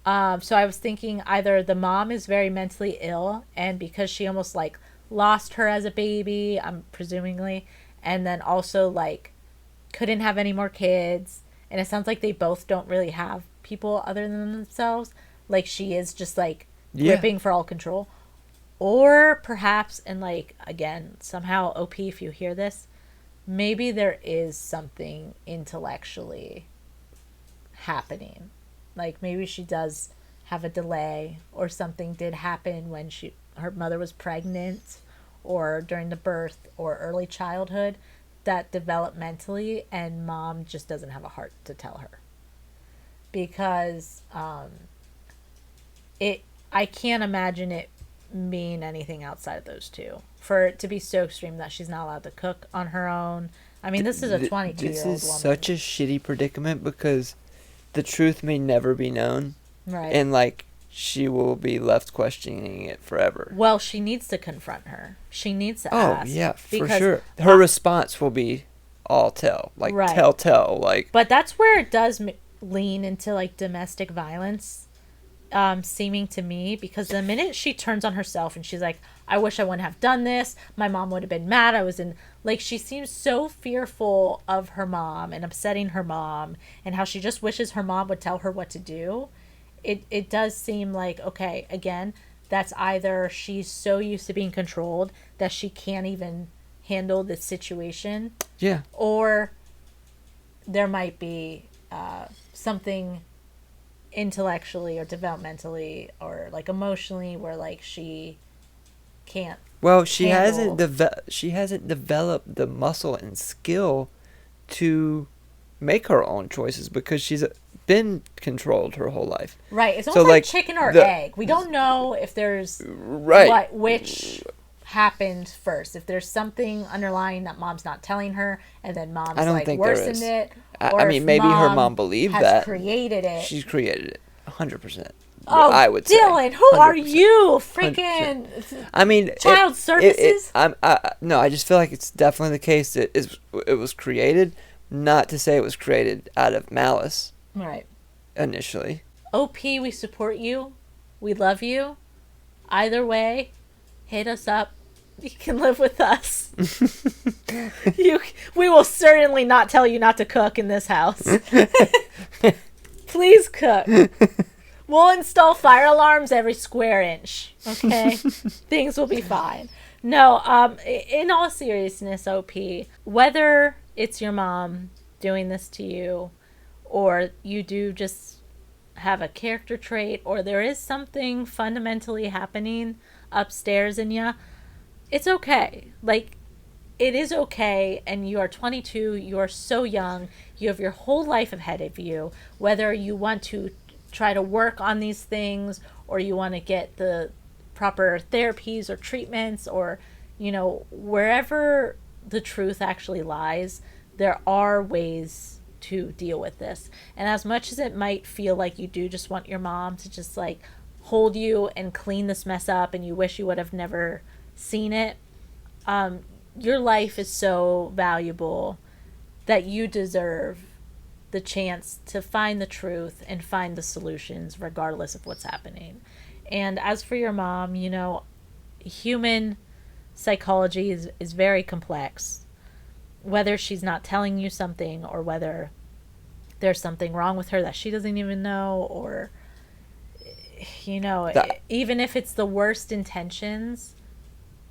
so I was thinking either the mom is very mentally ill, and because she almost like lost her as a baby, presumingly, and then also like couldn't have any more kids, and it sounds like they both don't really have people other than themselves, like she is just like gripping for all control. Or perhaps, and like again, somehow OP, if you hear this, maybe there is something intellectually happening, like maybe she does have a delay, or something did happen when her mother was pregnant, or during the birth or early childhood, that developmentally, and mom just doesn't have a heart to tell her, because I can't imagine it mean anything outside of those two. For it to be so extreme that she's not allowed to cook on her own. I mean, this is a 22-year-old This woman. is such a shitty predicament because the truth may never be known. Right. And, like, she will be left questioning it forever. Well, she needs to confront her. She needs to ask. Oh, yeah, for sure. Her response will be all tell. Like, right. tell. Like, but that's where it does lean into, like, domestic violence, seeming to me. Because the minute she turns on herself and she's like, I wish I wouldn't have done this. My mom would have been mad. I was in... Like, she seems so fearful of her mom and upsetting her mom and how she just wishes her mom would tell her what to do. It does seem like, okay, again, that's either she's so used to being controlled that she can't even handle the situation. Yeah. Or there might be something intellectually or developmentally or, like, emotionally where, like, she can't. Well, she hasn't developed the muscle and skill to make her own choices because she's been controlled her whole life. Right. It's almost like chicken or egg. We don't know if there's which happened first. If there's something underlying that mom's not telling her, and then mom's like worsened it. I mean, maybe her mom believed that. Created it. She's created it, 100%. Oh, I would Dylan, say, who are you? Freaking. 100%. I mean, child services. No, I just feel like it's definitely the case that it was created. Not to say it was created out of malice. Right. Initially. OP, we support you. We love you. Either way, hit us up. You can live with us. We will certainly not tell you not to cook in this house. Please cook. We'll install fire alarms every square inch. Okay? Things will be fine. No, in all seriousness, OP, whether it's your mom doing this to you, or you do just have a character trait, or there is something fundamentally happening upstairs in you, it's okay. Like, it is okay, and you are 22, you are so young, you have your whole life ahead of you, whether you want to try to work on these things, or you want to get the proper therapies or treatments, or, you know, wherever the truth actually lies, there are ways to deal with this. And as much as it might feel like you do just want your mom to just, like, hold you and clean this mess up, and you wish you would have never seen it, your life is so valuable that you deserve the chance to find the truth and find the solutions regardless of what's happening. And as for your mom, you know, human psychology is very complex. Whether she's not telling you something, or whether there's something wrong with her that she doesn't even know, or, you know, even if it's the worst intentions,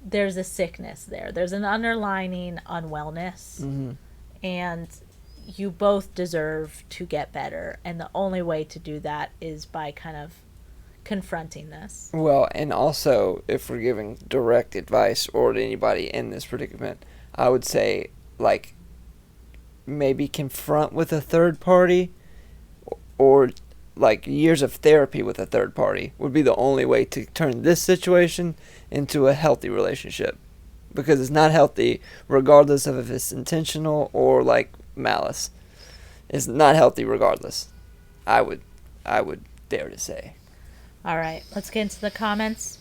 there's a sickness there. There's an underlying unwellness. Mm-hmm. And you both deserve to get better. And the only way to do that is by kind of confronting this. Well, and also, if we're giving direct advice or to anybody in this predicament, I would say, like, maybe confront with a third party, or like years of therapy with a third party would be the only way to turn this situation into a healthy relationship, because it's not healthy regardless of if it's intentional or like malice. It's not healthy regardless. I would dare to say. All right, let's get into the comments.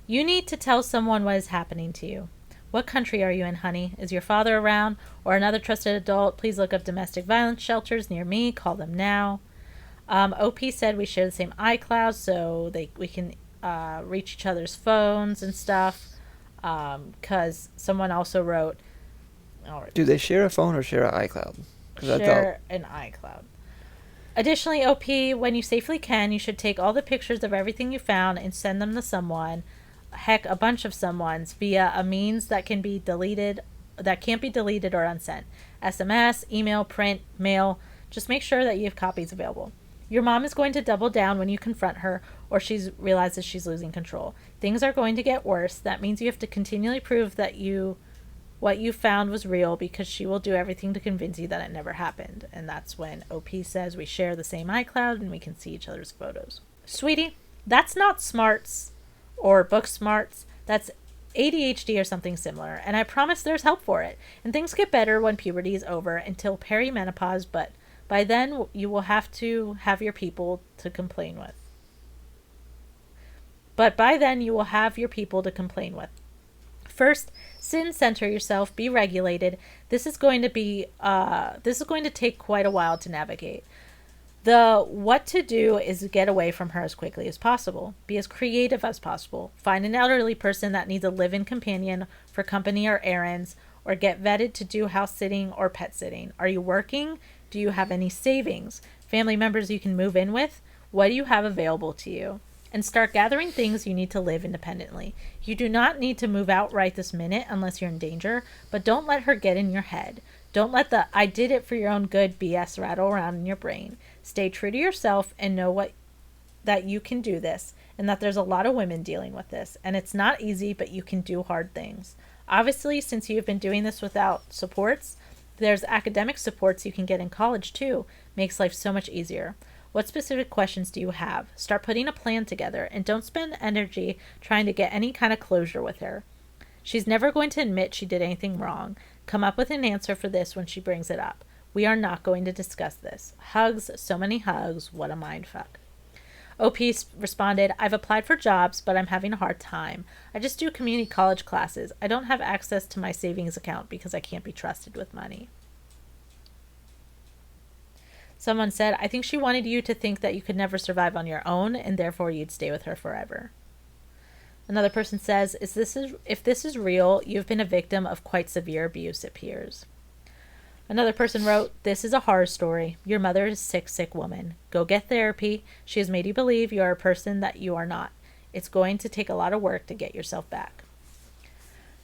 You need to tell someone what is happening to you. What country are you in, honey? Is your father around or another trusted adult? Please look up domestic violence shelters near me. Call them now. OP said we share the same iCloud, so we can reach each other's phones and stuff. Because someone also wrote... Do they share a phone or share an iCloud? Share an iCloud. Additionally, OP, when you safely can, you should take all the pictures of everything you found and send them to someone. Heck, a bunch of someone's via a means that can't be deleted or unsent. SMS, email, print, mail. Just make sure that you have copies available. Your mom is going to double down when you confront her, or she realizes she's losing control. Things are going to get worse. That means you have to continually prove that what you found was real, because she will do everything to convince you that it never happened. And that's when OP says we share the same iCloud and we can see each other's photos. Sweetie, that's not smarts or book smarts. That's ADHD or something similar, and I promise there's help for it. And things get better when puberty is over until perimenopause, but by then you will have to have your people to complain with. But by then you will have your people to complain with. First, sit and center yourself, be regulated. This is going to take quite a while to navigate. The what to do is get away from her as quickly as possible. Be as creative as possible. Find an elderly person that needs a live-in companion for company or errands, or get vetted to do house sitting or pet sitting. Are you working? Do you have any savings? Family members you can move in with? What do you have available to you? And start gathering things you need to live independently. You do not need to move out right this minute unless you're in danger, but don't let her get in your head. Don't let the I did it for your own good BS rattle around in your brain. Stay true to yourself and know that you can do this, and that there's a lot of women dealing with this, and it's not easy, but you can do hard things. Obviously, since you've been doing this without supports, there's academic supports you can get in college too. Makes life so much easier. What specific questions do you have? Start putting a plan together, and don't spend energy trying to get any kind of closure with her. She's never going to admit she did anything wrong. Come up with an answer for this when she brings it up. We are not going to discuss this. Hugs, so many hugs, what a mindfuck. OP responded, I've applied for jobs, but I'm having a hard time. I just do community college classes. I don't have access to my savings account because I can't be trusted with money. Someone said, I think she wanted you to think that you could never survive on your own, and therefore you'd stay with her forever. Another person says, if this is real, you've been a victim of quite severe abuse, it appears. Another person wrote, this is a horror story. Your mother is a sick woman. Go get therapy. She has made you believe you are a person that you are not. It's going to take a lot of work to get yourself back.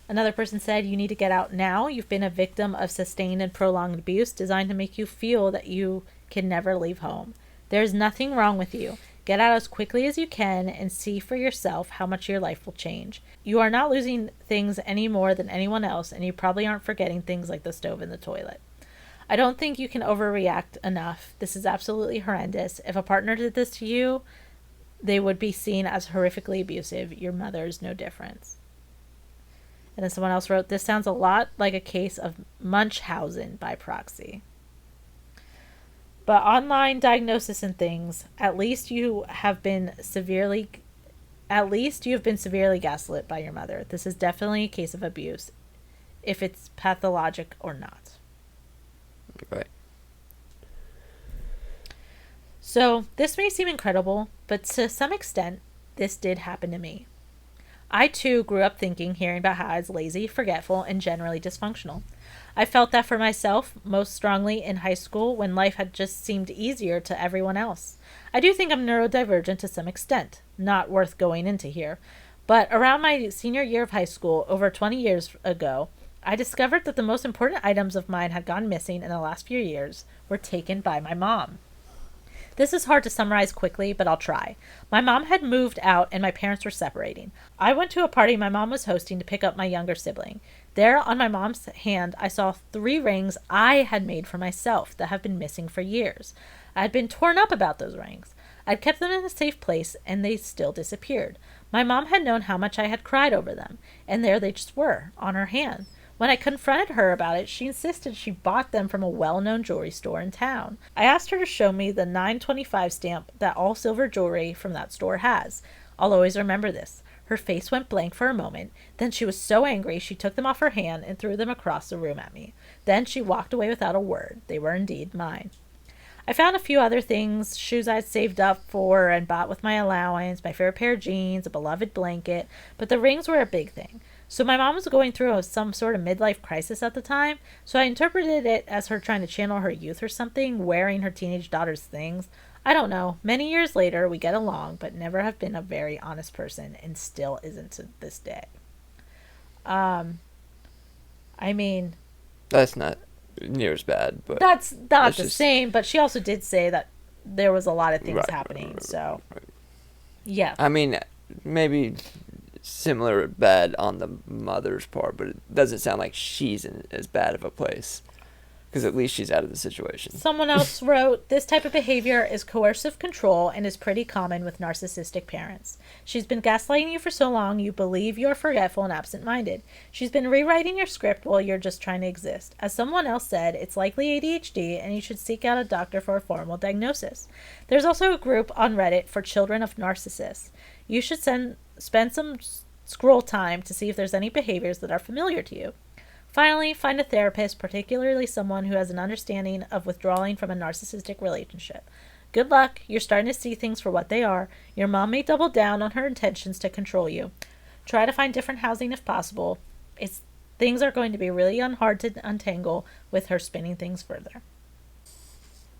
Another person said, you need to get out now. You've been a victim of sustained and prolonged abuse designed to make you feel that you can never leave home. There is nothing wrong with you. Get out as quickly as you can and see for yourself how much your life will change. You are not losing things any more than anyone else, and you probably aren't forgetting things like the stove and the toilet. I don't think you can overreact enough. This is absolutely horrendous. If a partner did this to you, they would be seen as horrifically abusive. Your mother is no different. And then someone else wrote, this sounds a lot like a case of Munchausen by proxy. But online diagnosis and things, at least you have been severely gaslit by your mother. This is definitely a case of abuse, if it's pathologic or not. Right. So this may seem incredible, but to some extent, this did happen to me. I too grew up hearing about how I was lazy, forgetful, and generally dysfunctional. I felt that for myself most strongly in high school when life had just seemed easier to everyone else. I do think I'm neurodivergent to some extent, not worth going into here. But around my senior year of high school, over 20 years ago, I discovered that the most important items of mine had gone missing in the last few years were taken by my mom. This is hard to summarize quickly, but I'll try. My mom had moved out and my parents were separating. I went to a party my mom was hosting to pick up my younger sibling. There on my mom's hand, I saw 3 rings I had made for myself that have been missing for years. I had been torn up about those rings. I'd kept them in a safe place and they still disappeared. My mom had known how much I had cried over them, and there they just were, on her hand. When I confronted her about it, she insisted she bought them from a well-known jewelry store in town. I asked her to show me the 925 stamp that all silver jewelry from that store has. I'll always remember this. Her face went blank for a moment. Then she was so angry she took them off her hand and threw them across the room at me. Then she walked away without a word. They were indeed mine. I found a few other things, shoes I'd saved up for and bought with my allowance, my favorite pair of jeans, a beloved blanket, but the rings were a big thing. So my mom was going through some sort of midlife crisis at the time, so I interpreted it as her trying to channel her youth or something, wearing her teenage daughter's things. I don't know. Many years later, we get along, but never have been a very honest person, and still isn't to this day. I mean... That's not near as bad, but... That's not the same, but she also did say that there was a lot of things happening, so... Right. Yeah. I mean, maybe... similar bad on the mother's part, but it doesn't sound like she's in as bad of a place. Because at least she's out of the situation. Someone else wrote, this type of behavior is coercive control and is pretty common with narcissistic parents. She's been gaslighting you for so long you believe you're forgetful and absent-minded. She's been rewriting your script while you're just trying to exist. As someone else said, it's likely ADHD and you should seek out a doctor for a formal diagnosis. There's also a group on Reddit for children of narcissists. You should spend some scroll time to see if there's any behaviors that are familiar to you. Finally, find a therapist, particularly someone who has an understanding of withdrawing from a narcissistic relationship. Good luck. You're starting to see things for what they are. Your mom may double down on her intentions to control you. Try to find different housing if possible. Things are going to be really hard to untangle with her spinning things further.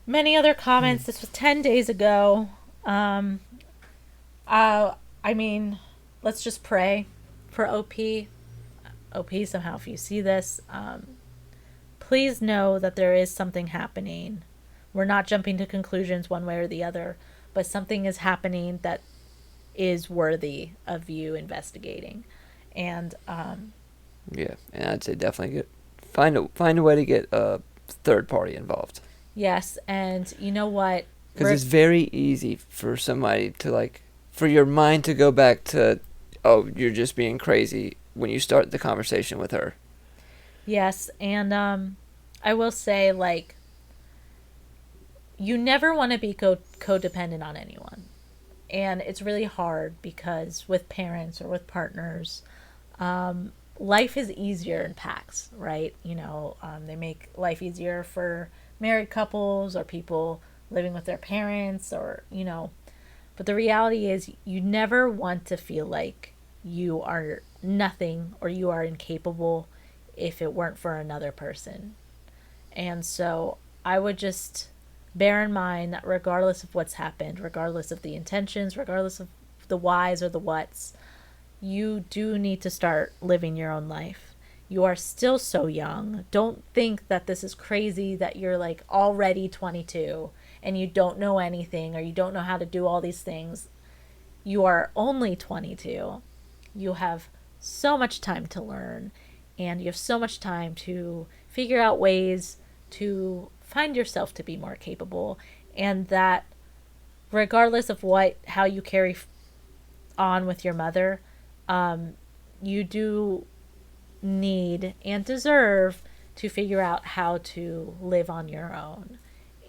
Many other comments. This was 10 days ago. Let's just pray for OP. OP, somehow, if you see this, please know that there is something happening. We're not jumping to conclusions one way or the other, but something is happening that is worthy of you investigating. And yeah, and I'd say definitely find a way to get a third party involved. Yes, and you know what? Because it's very easy for somebody to for your mind to go back to, oh, you're just being crazy when you start the conversation with her. Yes, and I will say, you never want to be codependent on anyone. And it's really hard because with parents or with partners, life is easier in packs, right? They make life easier for married couples or people living with their parents but the reality is you never want to feel like you are nothing or you are incapable if it weren't for another person. And so I would just bear in mind that regardless of what's happened, regardless of the intentions, regardless of the whys or the whats, you do need to start living your own life. You are still so young. Don't think that this is crazy that you're already 22 and you don't know anything or you don't know how to do all these things. You are only 22. You have so much time to learn and you have so much time to figure out ways to find yourself to be more capable, and that regardless of how you carry on with your mother, you do need and deserve to figure out how to live on your own.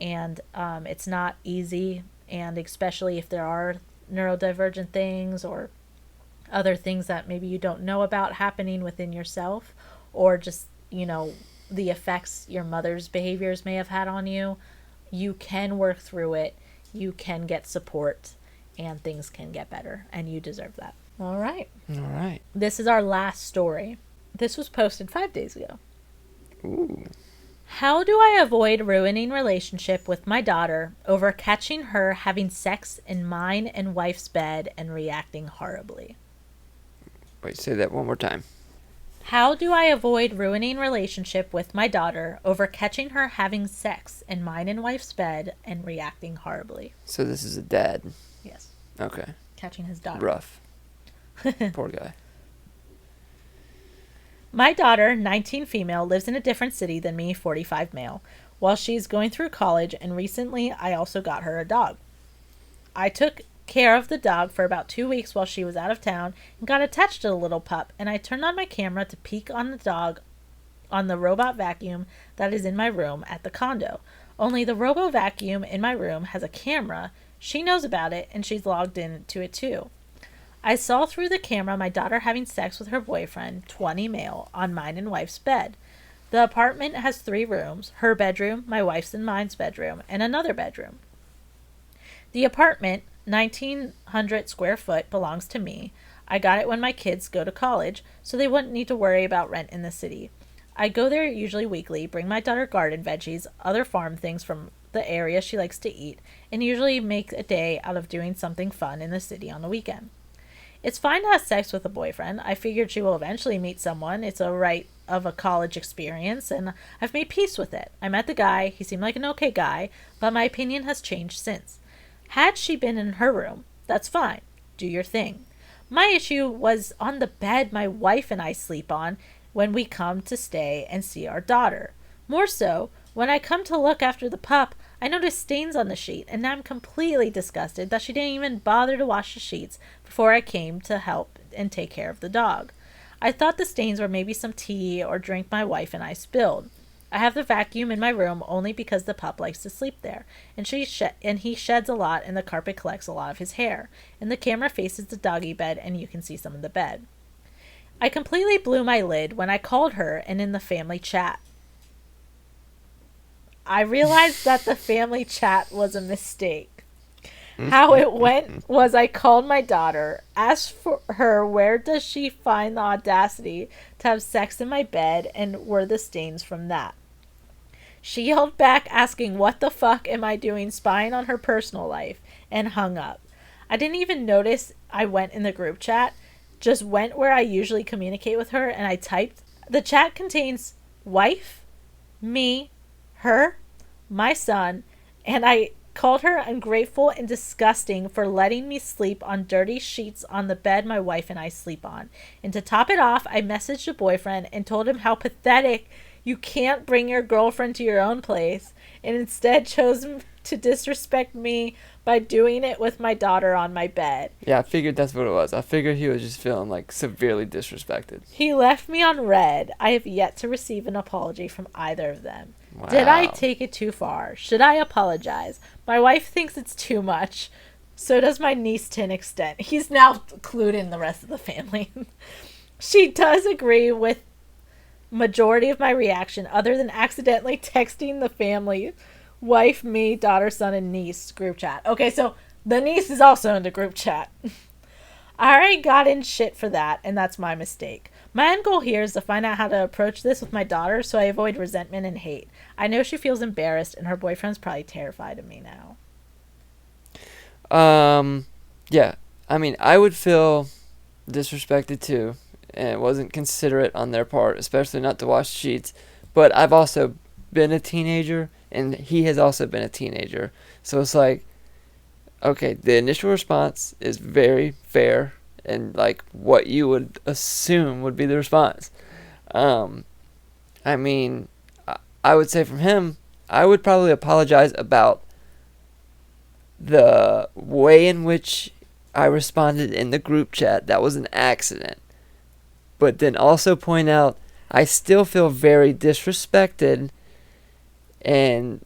And it's not easy, and especially if there are neurodivergent things or other things that maybe you don't know about happening within yourself, or just the effects your mother's behaviors may have had on you. You can work through it, you can get support, and things can get better, and you deserve that. All right, this is our last story. This was posted 5 days ago. Ooh. How do I avoid ruining relationship with my daughter over catching her having sex in mine and wife's bed and reacting horribly? Wait, say that one more time. How do I avoid ruining relationship with my daughter over catching her having sex in mine and wife's bed and reacting horribly? So this is a dad. Yes. Okay. Catching his daughter. Rough. Poor guy. My daughter, 19 female, lives in a different city than me, 45 male, while she's going through college, and recently I also got her a dog. I took care of the dog for about 2 weeks while she was out of town and got attached to the little pup, and I turned on my camera to peek on the dog on the robot vacuum that is in my room at the condo. Only the robo vacuum in my room has a camera. She knows about it and she's logged into it too. I saw through the camera my daughter having sex with her boyfriend, 20 male, on mine and wife's bed. The apartment has 3 rooms, her bedroom, my wife's and mine's bedroom, and another bedroom. The apartment, 1,900 square foot, belongs to me. I got it when my kids go to college, so they wouldn't need to worry about rent in the city. I go there usually weekly, bring my daughter garden veggies, other farm things from the area she likes to eat, and usually make a day out of doing something fun in the city on the weekend. It's fine to have sex with a boyfriend. I figured she will eventually meet someone. It's a right of a college experience, and I've made peace with it. I met the guy. He seemed like an okay guy, but my opinion has changed since. Had she been in her room, that's fine. Do your thing. My issue was on the bed my wife and I sleep on when we come to stay and see our daughter. More so, When I come to look after the pup, I notice stains on the sheet, and now I'm completely disgusted that she didn't even bother to wash the sheets before I came to help and take care of the dog. I thought the stains were maybe some tea or drink my wife and I spilled. I have the vacuum in my room only because the pup likes to sleep there, and he sheds a lot, and the carpet collects a lot of his hair. And the camera faces the doggy bed, and you can see some of the bed. I completely blew my lid when I called her and in the family chat. I realized that the family chat was a mistake. How it went was I called my daughter, asked for her where does she find the audacity to have sex in my bed, and were the stains from that. She yelled back asking what the fuck am I doing spying on her personal life, and hung up. I didn't even notice I went in the group chat, just went where I usually communicate with her, and I typed. The chat contains wife, me, her, my son, and I called her ungrateful and disgusting for letting me sleep on dirty sheets on the bed my wife and I sleep on. And to top it off, I messaged a boyfriend and told him how pathetic you can't bring your girlfriend to your own place, and instead chose to disrespect me by doing it with my daughter on my bed. Yeah, I figured that's what it was. I figured he was just feeling like severely disrespected. He left me on red. I have yet to receive an apology from either of them. Wow. Did I take it too far? Should I apologize? My wife thinks it's too much. So does my niece to an extent. He's now clued in the rest of the family. She does agree with majority of my reaction, other than accidentally texting the family, wife, me, daughter, son, and niece group chat. Okay, so the niece is also in the group chat. I already got in shit for that, and that's my mistake. My end goal here is to find out how to approach this with my daughter so I avoid resentment and hate. I know she feels embarrassed, and her boyfriend's probably terrified of me now. Yeah. I mean, I would feel disrespected too, and it wasn't considerate on their part, especially not to wash sheets. But I've also been a teenager, and he has also been a teenager. So it's like, okay, the initial response is very fair and like what you would assume would be the response. I mean, I would say from him, I would probably apologize about the way in which I responded in the group chat. That was an accident. But then also point out, I still feel very disrespected, and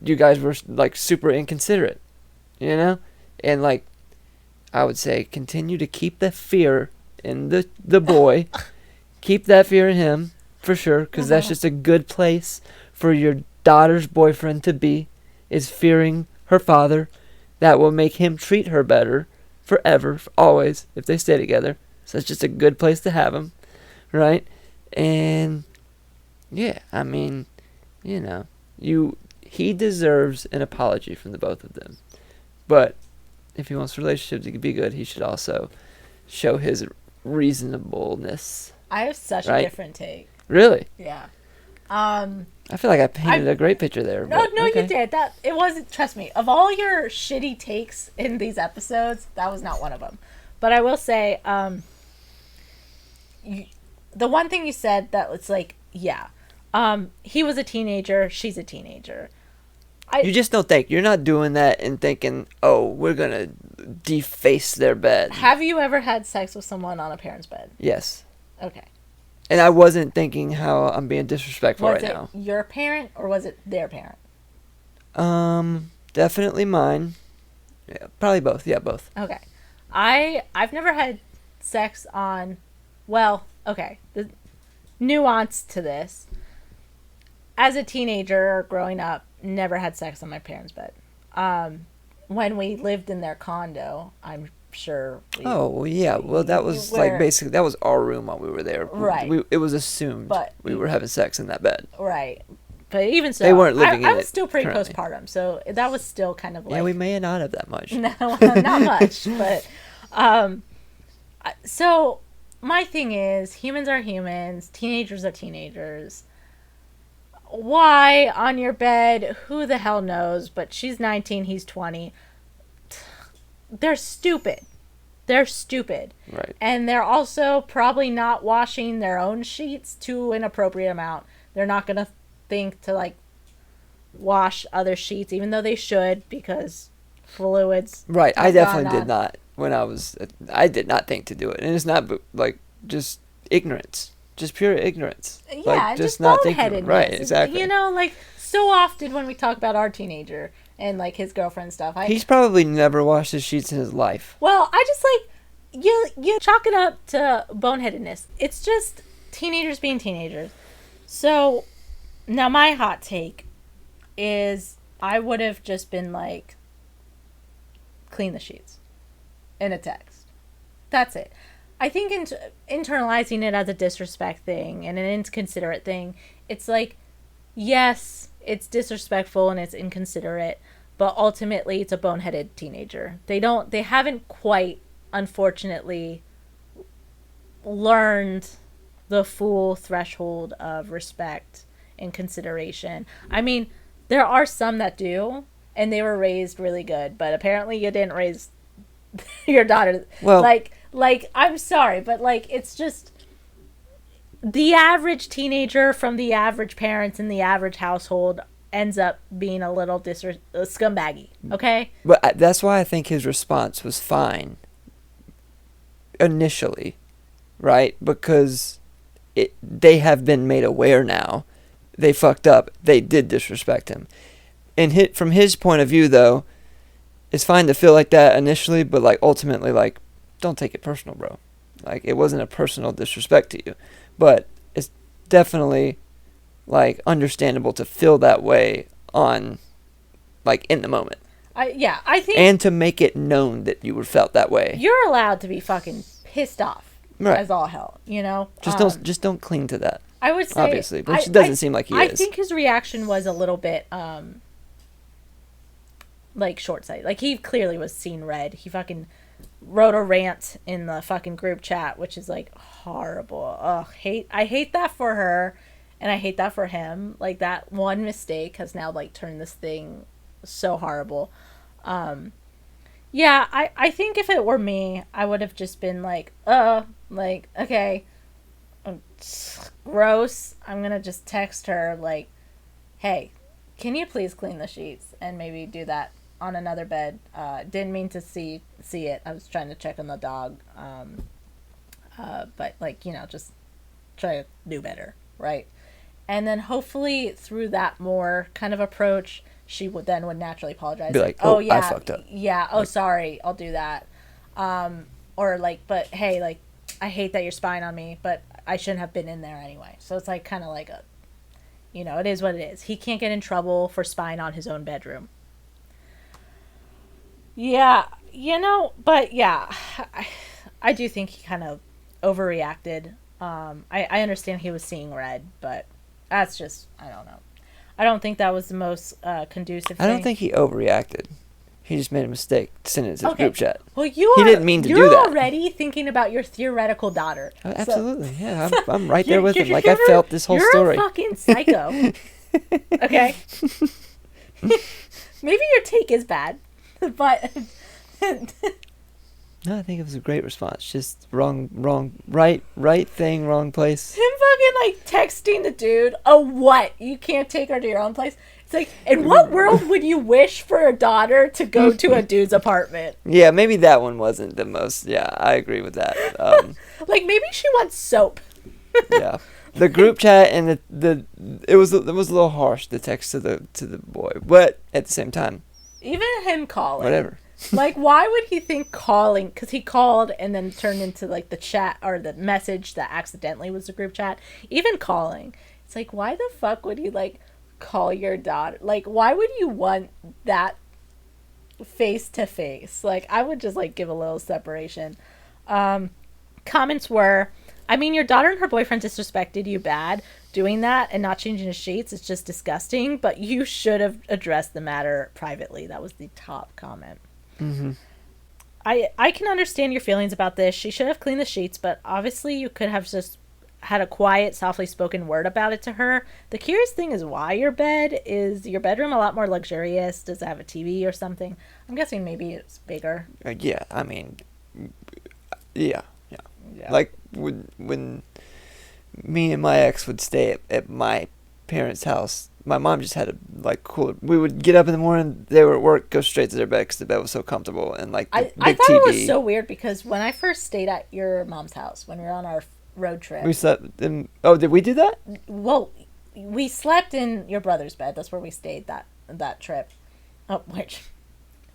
you guys were like super inconsiderate, you know? And like, I would say continue to keep the fear in the boy. Keep that fear in him, for sure, because that's just a good place for your daughter's boyfriend to be, is fearing her father. That will make him treat her better forever, always, if they stay together. So it's just a good place to have him, right? And yeah, I mean, you know, he deserves an apology from the both of them. But if he wants the relationship to be good, he should also show his reasonableness. I have such a different take. Really? Yeah. I feel like I painted a great picture there. No, okay. you did. That it wasn't. Trust me. Of all your shitty takes in these episodes, that was not one of them. But I will say, the one thing you said that was like, yeah, he was a teenager. She's a teenager. You just don't think. You're not doing that and thinking, oh, we're going to deface their bed. Have you ever had sex with someone on a parent's bed? Yes. Okay. And I wasn't thinking how I'm being disrespectful right now. Was it your parent or was it their parent? Definitely mine. Yeah, probably both. Yeah, both. Okay. I've never had sex on, well, okay. The nuance to this. As a teenager or growing up, never had sex on my parents' bed. When we lived in their condo, I'm sure. Well, that was like basically that was our room while we were there. Right. It was assumed we were having sex in that bed. Right. But even so, they weren't living in it. I was still pretty currently. Postpartum, so that was still kind of like. Yeah, we may not have that much. No, not much, but so my thing is, humans are humans, teenagers are teenagers. Why on your bed? Who the hell knows? But she's 19, he's 20. They're stupid. They're stupid. Right. And they're also probably not washing their own sheets to an appropriate amount. They're not going to think to like wash other sheets, even though they should, because fluids. Right. I have definitely gone did on. not when I did not think to do it. And it's not like just ignorance. Just pure ignorance. Yeah, Like and just just not thinking. Right, boneheadedness. You exactly. know, like so often when we talk about our teenager and like his girlfriend stuff, He's probably never washed his sheets in his life. well, I just like you chalk it up to boneheadedness. It's just teenagers being teenagers. So now my hot take is I would have just been like clean the sheets in a text. That's it. I think internalizing it as a disrespect thing and an inconsiderate thing, it's like, yes, it's disrespectful and it's inconsiderate, but ultimately it's a boneheaded teenager. They haven't quite, unfortunately, learned the full threshold of respect and consideration. I mean, there are some that do, and they were raised really good, but apparently you didn't raise your daughter Well, like I'm sorry, but like it's just the average teenager from the average parents in the average household ends up being a little scumbaggy, okay? but that's why I think his response was fine initially, right? Because they have been made aware now. They fucked up. They did disrespect him. And from his point of view, though, it's fine to feel like that initially, but like ultimately, like, don't take it personal, bro. Like, it wasn't a personal disrespect to you, but it's definitely like understandable to feel that way on, like, in the moment, I think and to make it known that you were felt that way. you're allowed to be fucking pissed off Right. as all hell, you know? Just don't cling to that. I would say Obviously, which doesn't seem like he I is. think his reaction was a little bit like short-sighted. Like he clearly was seeing red. He fucking wrote a rant in the fucking group chat, which is like horrible. Ugh, I hate that for her, and I hate that for him. Like that one mistake has now like turned this thing so horrible. Yeah, I think if it were me, I would have just been like, like, okay, gross. I'm gonna just text her like, hey, can you please clean the sheets and maybe do that on another bed? Didn't mean to see it. I was trying to check on the dog. But like, you know, just try to do better, right? And then hopefully through that more kind of approach, she would naturally apologize. Be like, oh, I fucked up. Yeah. Oh, sorry. I'll do that. Or like, but hey, like, I hate that you're spying on me, but I shouldn't have been in there anyway. So it's like kind of like it is what it is. He can't get in trouble for spying on his own bedroom. Yeah, but yeah, I do think he kind of overreacted. I understand he was seeing red, but that's just, I don't know. I don't think that was the most conducive thing. I don't think he overreacted. He just made a mistake sending it to the group chat. Well, he didn't mean to do that. You're already thinking about your theoretical daughter. Oh, absolutely, yeah. I'm right there with him. Like, I felt this whole story. You're a fucking psycho. Okay? Maybe your take is bad, but... No, I think it was a great response. Just right thing, wrong place. Him fucking like texting the dude, oh what? You can't take her to your own place? It's like, in what world would you wish for a daughter to go to a dude's apartment? Yeah, maybe that one wasn't the most. Yeah, I agree with that. Like maybe she wants soap. Yeah, the group chat and it was a little harsh, the text to the boy, but at the same time, even him calling, whatever. Like, why would he think calling? Because he called and then turned into like the chat or the message that accidentally was the group chat. Even calling, it's like, why the fuck would he like call your daughter? Like, why would you want that face to face? Like, I would just like give a little separation. Comments were, I mean, your daughter and her boyfriend disrespected you bad. Doing that and not changing the sheets is just disgusting, but you should have addressed the matter privately. That was the top comment. Mm-hmm. I can understand your feelings about this. She should have cleaned the sheets, but obviously you could have just had a quiet, softly spoken word about it to her. The curious thing is why your bedroom a lot more luxurious? Does it have a TV or something? I'm guessing maybe it's bigger. Yeah, I mean, yeah. Like when me and my ex would stay at my parents' house, my mom just had a like cooler. We would get up in the morning, they were at work, go straight to their bed because the bed was so comfortable and like the I big thought TV. it was so weird because when I first stayed at your mom's house when we were on our road trip, We slept in. Oh, did we do that? well, we slept in your brother's bed. That's where we stayed that trip. Oh, which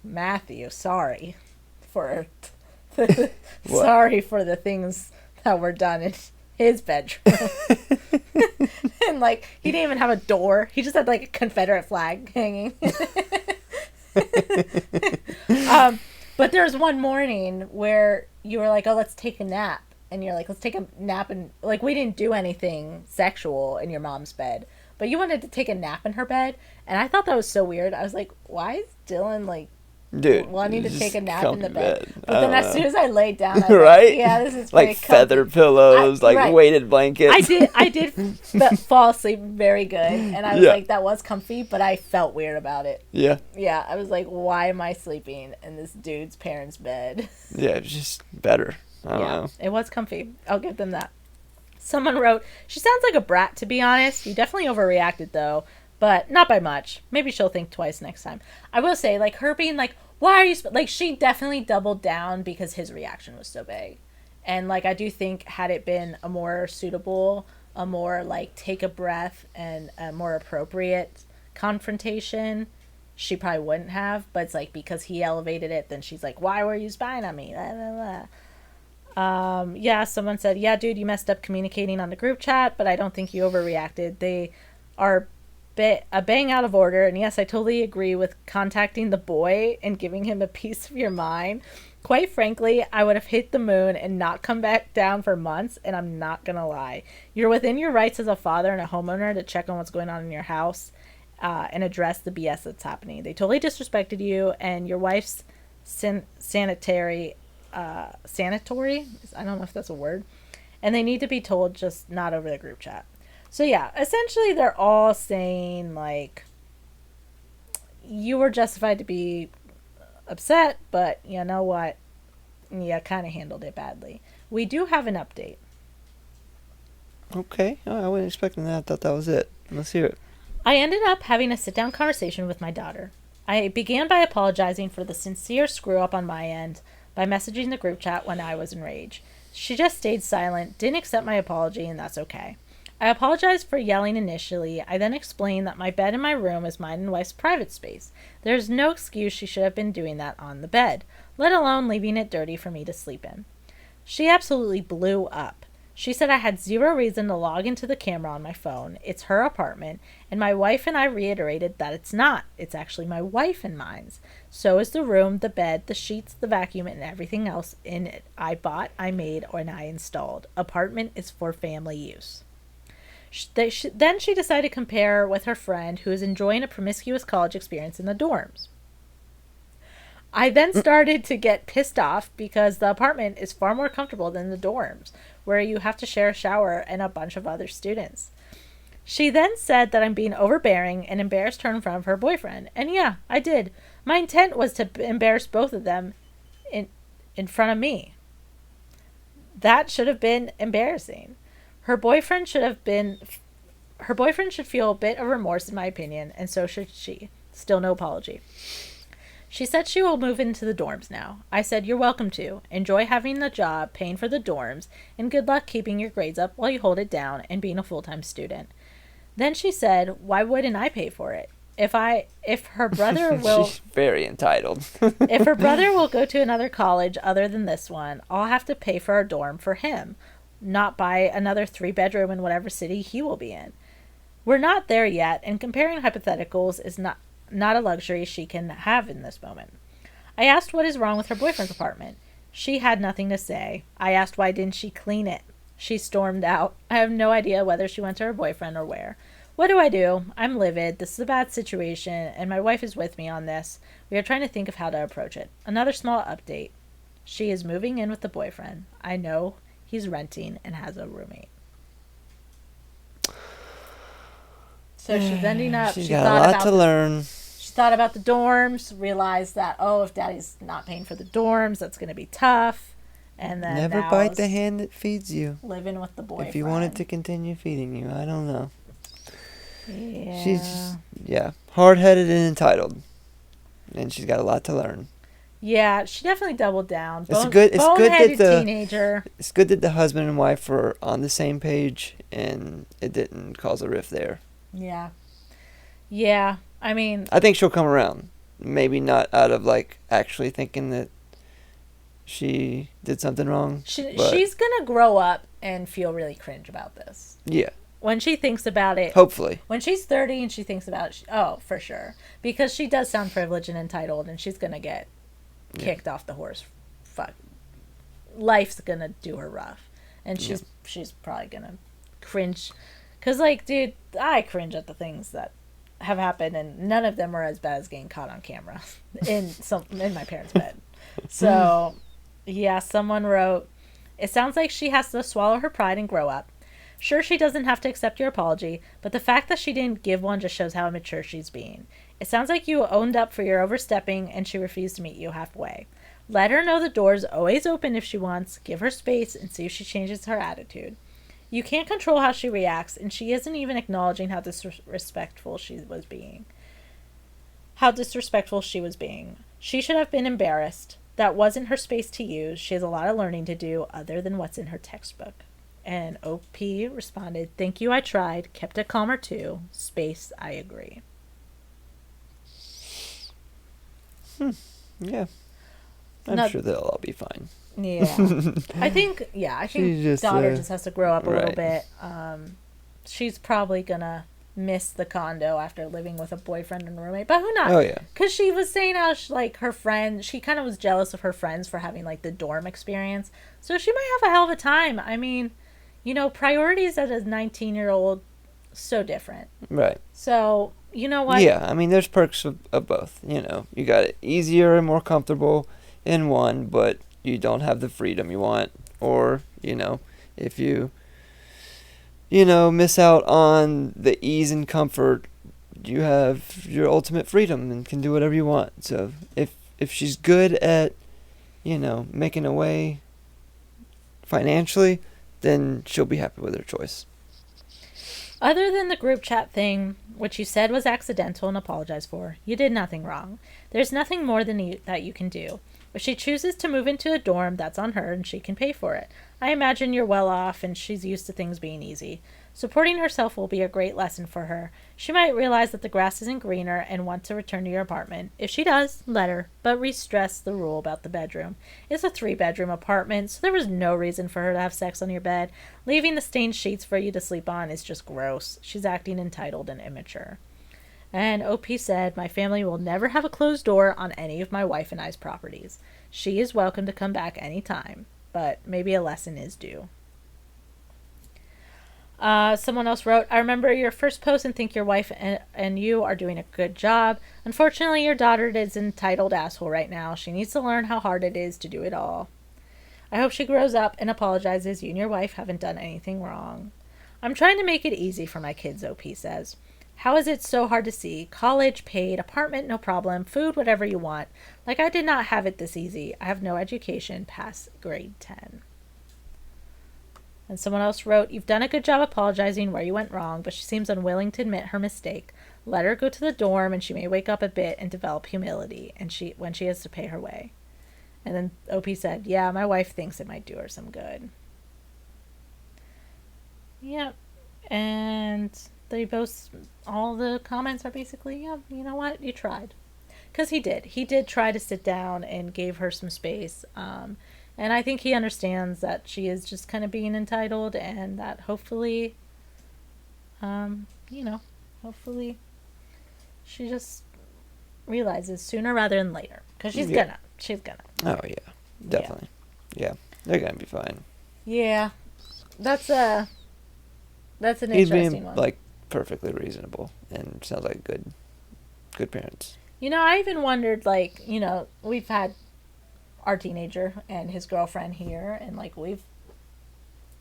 Matthew, sorry for sorry for the things that were done in his bedroom. And like he didn't even have a door. He just had like a Confederate flag hanging. But there was one morning where you were like, "Oh, let's take a nap," and you're like, "Let's take a nap," and like we didn't do anything sexual in your mom's bed, but you wanted to take a nap in her bed, and I thought that was so weird. I was like, "Why is Dylan like Dude, wanting to just take a nap in the comfy bed?" I But then don't as know. soon as I laid down, I was Right? like, "Yeah, this is Like pretty feather comfy." pillows, like right. weighted blankets. I did fall asleep very good, and I was Yeah. like, that was comfy, but I felt weird about it. Yeah, Yeah, I was like, why am I sleeping in this dude's parents' bed? yeah, it's just better. I don't Yeah, know. it was comfy. I'll give them that. Someone wrote, she sounds like a brat, to be honest. You definitely overreacted, though, but not by much. Maybe she'll think twice next time. I will say, like, her being like, why are you... Like, she definitely doubled down because his reaction was so big. And, like, I do think had it been a more suitable, a more, like, take a breath and a more appropriate confrontation, she probably wouldn't have. But it's, like, because he elevated it, then she's like, why were you spying on me? Blah, blah, blah. Yeah, someone said, yeah, dude, you messed up communicating on the group chat, but I don't think you overreacted. They are a bang out of order, and yes, I totally agree with contacting the boy and giving him a piece of your mind. Quite frankly, I would have hit the moon and not come back down for months, and I'm not gonna lie. You're within your rights as a father and a homeowner to check on what's going on in your house and address the BS that's happening. They totally disrespected you, and your wife's sanitary sanatory, I don't know if that's a word, and they need to be told, just not over the group chat. So yeah, essentially they're all saying like you were justified to be upset, but you know what, you kind of handled it badly. We do have an update. Okay, oh, I wasn't expecting that. I thought that was it. Let's hear it. I ended up having a sit down conversation with my daughter. I began by apologizing for the sincere screw up on my end by messaging the group chat when I was enraged. She just stayed silent, didn't accept my apology, and that's okay. I apologized for yelling initially. I then explained that my bed in my room is mine and wife's private space. There's no excuse she should have been doing that on the bed, let alone leaving it dirty for me to sleep in. She absolutely blew up. She said I had zero reason to log into the camera on my phone. It's her apartment, and my wife and I reiterated that it's not. It's actually my wife and mine's. So is the room, the bed, the sheets, the vacuum, and everything else in it. I bought, I made, and I installed. Apartment is for family use. Then she decided to compare with her friend who is enjoying a promiscuous college experience in the dorms. I then started to get pissed off because the apartment is far more comfortable than the dorms, where you have to share a shower and a bunch of other students. She then said that I'm being overbearing and embarrassed her in front of her boyfriend. And yeah, I did. My intent was to embarrass both of them in front of me. That should have been embarrassing. Her boyfriend should feel a bit of remorse, in my opinion, and so should she. Still no apology. She said she will move into the dorms now. I said, you're welcome to. Enjoy having the job, paying for the dorms, and good luck keeping your grades up while you hold it down and being a full-time student. Then she said, why wouldn't I pay for it? If her brother will... She's very entitled. If her brother will go to another college other than this one, I'll have to pay for a dorm for him, not buy another 3-bedroom in whatever city he will be in. We're not there yet, and comparing hypotheticals is not a luxury she can have in this moment. I asked what is wrong with her boyfriend's apartment. She had nothing to say. I asked why didn't she clean it. She stormed out. I have no idea whether she went to her boyfriend or where. What do? I'm livid. This is a bad situation, and my wife is with me on this. We are trying to think of how to approach it. Another small update. She is moving in with the boyfriend. I know he's renting and has a roommate. So she's ending up... She's got a lot to learn. She thought about the dorms, realized that, if daddy's not paying for the dorms, that's going to be tough. And then never bite the hand that feeds you. Living with the boyfriend. If you want it to continue feeding you, I don't know. She's Yeah. just, yeah, hard-headed and entitled, and she's got a lot to learn. Yeah, she definitely doubled down. It's good. It's good that Boneheaded teenager. the husband and wife were on the same page, and it didn't cause a rift there. Yeah. Yeah. I mean, I think she'll come around. Maybe not out of like actually thinking that she did something wrong, but she's going to grow up and feel really cringe about this. yeah, When she thinks about it, hopefully. when she's 30 and she thinks about it, oh, for sure. Because she does sound privileged and entitled, and she's going to get kicked off the horse. Fuck. Life's going to do her rough. And she's probably going to cringe. Because, like, dude, I cringe at the things that have happened, and none of them are as bad as getting caught on camera in my parents' bed. So, yeah, someone wrote, it sounds like she has to swallow her pride and grow up. Sure, she doesn't have to accept your apology, but the fact that she didn't give one just shows how immature she's being. It sounds like you owned up for your overstepping and she refused to meet you halfway. Let her know the door's always open if she wants, give her space, and see if she changes her attitude. You can't control how she reacts, and she isn't even acknowledging how disrespectful she was being. She should have been embarrassed. That wasn't her space to use. She has a lot of learning to do other than what's in her textbook. And OP responded, thank you, I tried. Kept it calmer too. Space, I agree. Yeah, I'm sure they'll all be fine. Yeah. I think daughter just has to grow up a little bit. She's probably going to miss the condo after living with a boyfriend and a roommate, but who knows? Oh, yeah. Because she was saying how like her friend, she kind of was jealous of her friends for having like the dorm experience. So she might have a hell of a time. I mean, you know, priorities as a 19-year-old, so different. Right. So, you know what? Yeah, I mean, there's perks of both. You know, you got it easier and more comfortable in one, but you don't have the freedom you want. Or, you know, if you miss out on the ease and comfort, you have your ultimate freedom and can do whatever you want. So if she's good at, making a way financially, then she'll be happy with her choice. Other than the group chat thing, which you said was accidental and apologized for, you did nothing wrong. There's nothing more that you can do. If she chooses to move into a dorm, that's on her and she can pay for it. I imagine you're well off and she's used to things being easy. Supporting herself will be a great lesson for her. She might realize that the grass isn't greener and want to return to your apartment. If she does, let her, but re-stress the rule about the bedroom. It's a 3-bedroom apartment, so there was no reason for her to have sex on your bed. Leaving the stained sheets for you to sleep on is just gross. She's acting entitled and immature. And OP said, my family will never have a closed door on any of my wife and I's properties. She is welcome to come back anytime, but maybe a lesson is due. Someone else wrote, I remember your first post and think your wife and you are doing a good job. Unfortunately, your daughter is an entitled asshole right now. She needs to learn how hard it is to do it all. I hope she grows up and apologizes. You and your wife haven't done anything wrong. I'm trying to make it easy for my kids, OP says. How is it so hard to see? College, paid, apartment, no problem, food, whatever you want. Like I did not have it this easy. I have no education past grade 10. And someone else wrote, you've done a good job apologizing where you went wrong, but she seems unwilling to admit her mistake. Let her go to the dorm and she may wake up a bit and develop humility when she has to pay her way. And then OP said, yeah, my wife thinks it might do her some good. Yep. And they both, all the comments are basically, yeah, you know what? You tried. Because he did. He did try to sit down and gave her some space. And I think he understands that she is just kind of being entitled and that hopefully, hopefully she just realizes sooner rather than later. Because she's gonna. Oh, yeah. Definitely. Yeah. They're going to be fine. Yeah. That's an interesting one. Like, perfectly reasonable and sounds like good parents. I even wondered, like, we've had our teenager and his girlfriend here, and like we've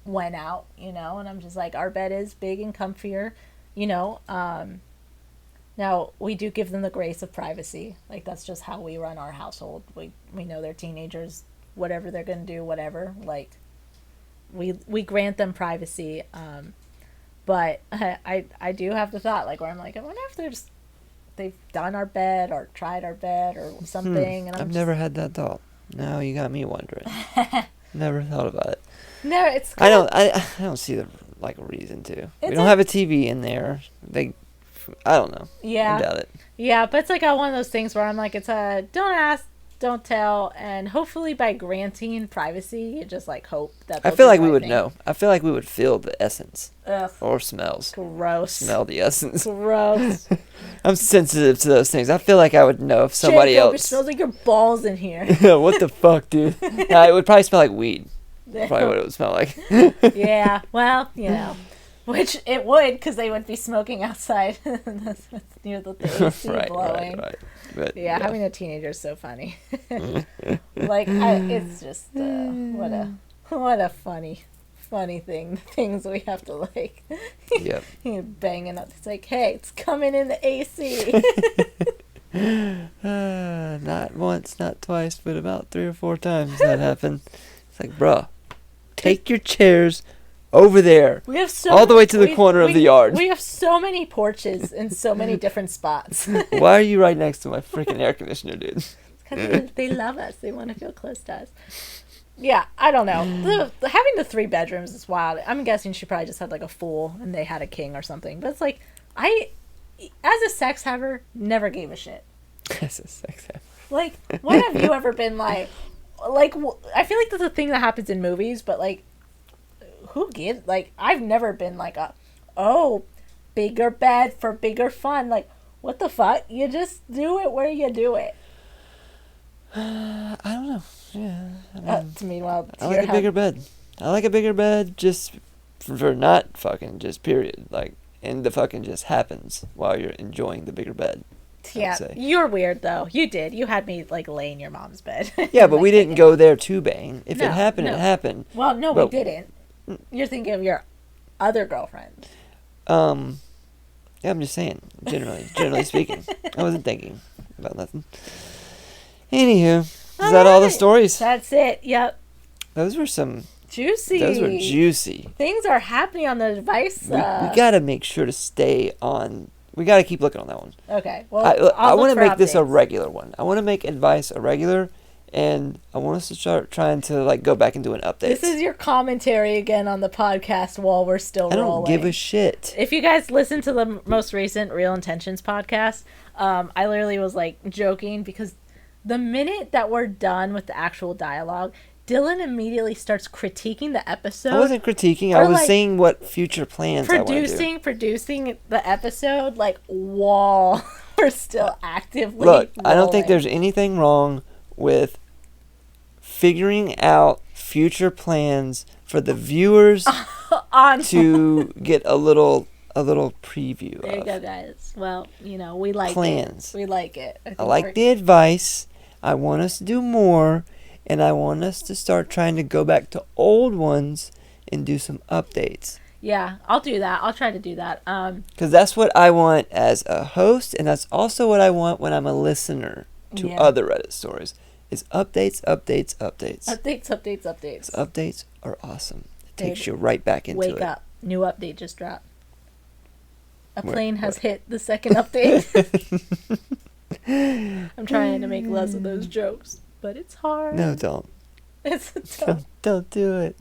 went out, and I'm just like, our bed is big and comfier, now we do give them the grace of privacy. Like that's just how we run our household. We know they're teenagers, whatever they're gonna do, whatever, like we grant them privacy, But I do have the thought, like, where I'm like, I wonder if they've done our bed or tried our bed or something. And I've never had that thought. Now you got me wondering. Never thought about it. No, it's I don't see the reason to. We don't have a TV in there. I don't know. Yeah. I doubt it. Yeah, but it's like one of those things where I'm like, it's a don't ask, don't tell, and hopefully by granting privacy, you just like hope that. I feel like we would know. I feel like we would feel the essence. Ugh. Or smells. Gross. Smell the essence. Gross. I'm sensitive to those things. I feel like I would know if somebody Jacob, else. It smells like your balls in here. What the fuck, dude? It would probably smell like weed. Probably what it would smell like. Yeah, well, which it would, because they would be smoking outside near the AC blowing. Right. But, yeah, having a teenager is so funny. It's just what a funny thing. Things we have to Yep. banging up. It's like, hey, it's coming in the AC. Not once, not twice, but about 3 or 4 times that happened. It's like, bruh, take your chairs over there. We have all the way to the corner of the yard. We have so many porches in so many different spots. Why are you right next to my freaking air conditioner, dude? Because they love us. They want to feel close to us. Yeah, I don't know. Having the 3 bedrooms is wild. I'm guessing she probably just had like a fool and they had a king or something. But it's like, as a sex haver, never gave a shit. As a sex haver. Like, when have you ever been like, I feel like that's a thing that happens in movies, but like, who gives, like, I've never been like bigger bed for bigger fun. Like, what the fuck? You just do it where you do it. I don't know. Yeah. To me, well, I like a bigger bed. I like a bigger bed just for not fucking, just period. Like, and the fucking just happens while you're enjoying the bigger bed. Yeah, you're weird though. You did. You had me like lay in your mom's bed. Yeah, but we didn't go there to bang. If it happened, it happened. Well, no, we didn't. You're thinking of your other girlfriend. Yeah, I'm just saying. Generally speaking, I wasn't thinking about nothing. Anywho, is that all the stories? That's it. Yep. Those were some juicy. Those were juicy. Things are happening on the advice. We gotta make sure to stay on. We gotta keep looking on that one. Okay. Well, I want to make this a regular one. I want to make advice a regular, and I want us to start trying to like go back and do an update. This is your commentary again on the podcast while we're still rolling. I don't give a shit. If you guys listen to the most recent Real Intentions podcast, I literally was like joking because the minute that we're done with the actual dialogue, Dylan immediately starts critiquing the episode. I wasn't critiquing. I was like saying what future plans I want to do. Producing the episode like while we're still actively Look, rolling. I don't think there's anything wrong with figuring out future plans for the viewers to get a little preview there you go, guys. Well, we like plans. It. We like it. I like the advice. I want us to do more, and I want us to start trying to go back to old ones and do some updates. Yeah, I'll do that. I'll try to do that. Because that's what I want as a host, and that's also what I want when I'm a listener to other Reddit stories. Is updates. Updates. Updates are awesome. It takes you right back into it. Wake up. New update just dropped. A plane has hit the second update. I'm trying to make less of those jokes, but it's hard. No, don't. It's tough. Don't do it.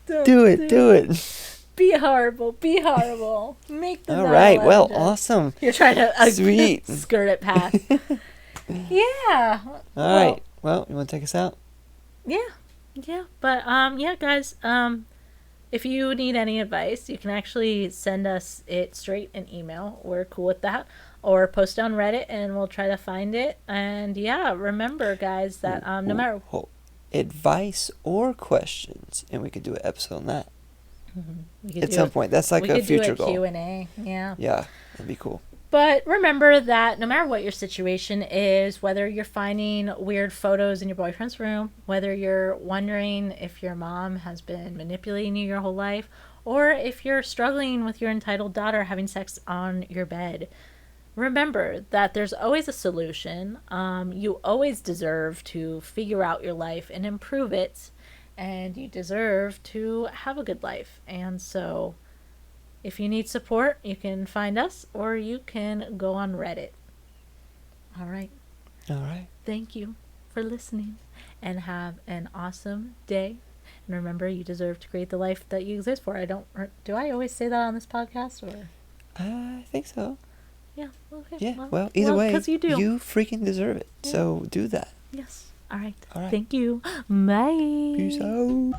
Do it. Be horrible. Make the all right. Well, awesome. You're trying to sweet skirt it past. Yeah. All right. Well, you want to take us out? Yeah. But yeah, guys. If you need any advice, you can actually send us it straight in email. We're cool with that. Or post on Reddit, and we'll try to find it. And yeah, remember, guys, that no matter advice or questions, and we could do an episode on that at some point. That's like a future goal. Q&A. Yeah. Yeah, that'd be cool. But remember that no matter what your situation is, whether you're finding weird photos in your boyfriend's room, whether you're wondering if your mom has been manipulating you your whole life, or if you're struggling with your entitled daughter having sex on your bed, remember that there's always a solution. You always deserve to figure out your life and improve it, and you deserve to have a good life. And so If you need support, you can find us or you can go on Reddit. All right. All right. Thank you for listening and have an awesome day. And remember, you deserve to create the life that you exist for. Do I always say that on this podcast or? I think so. Yeah. Okay. Yeah. Well, either way, 'cause you do. You freaking deserve it. Yeah. So do that. Yes. All right. All right. Thank you. Bye. Peace out.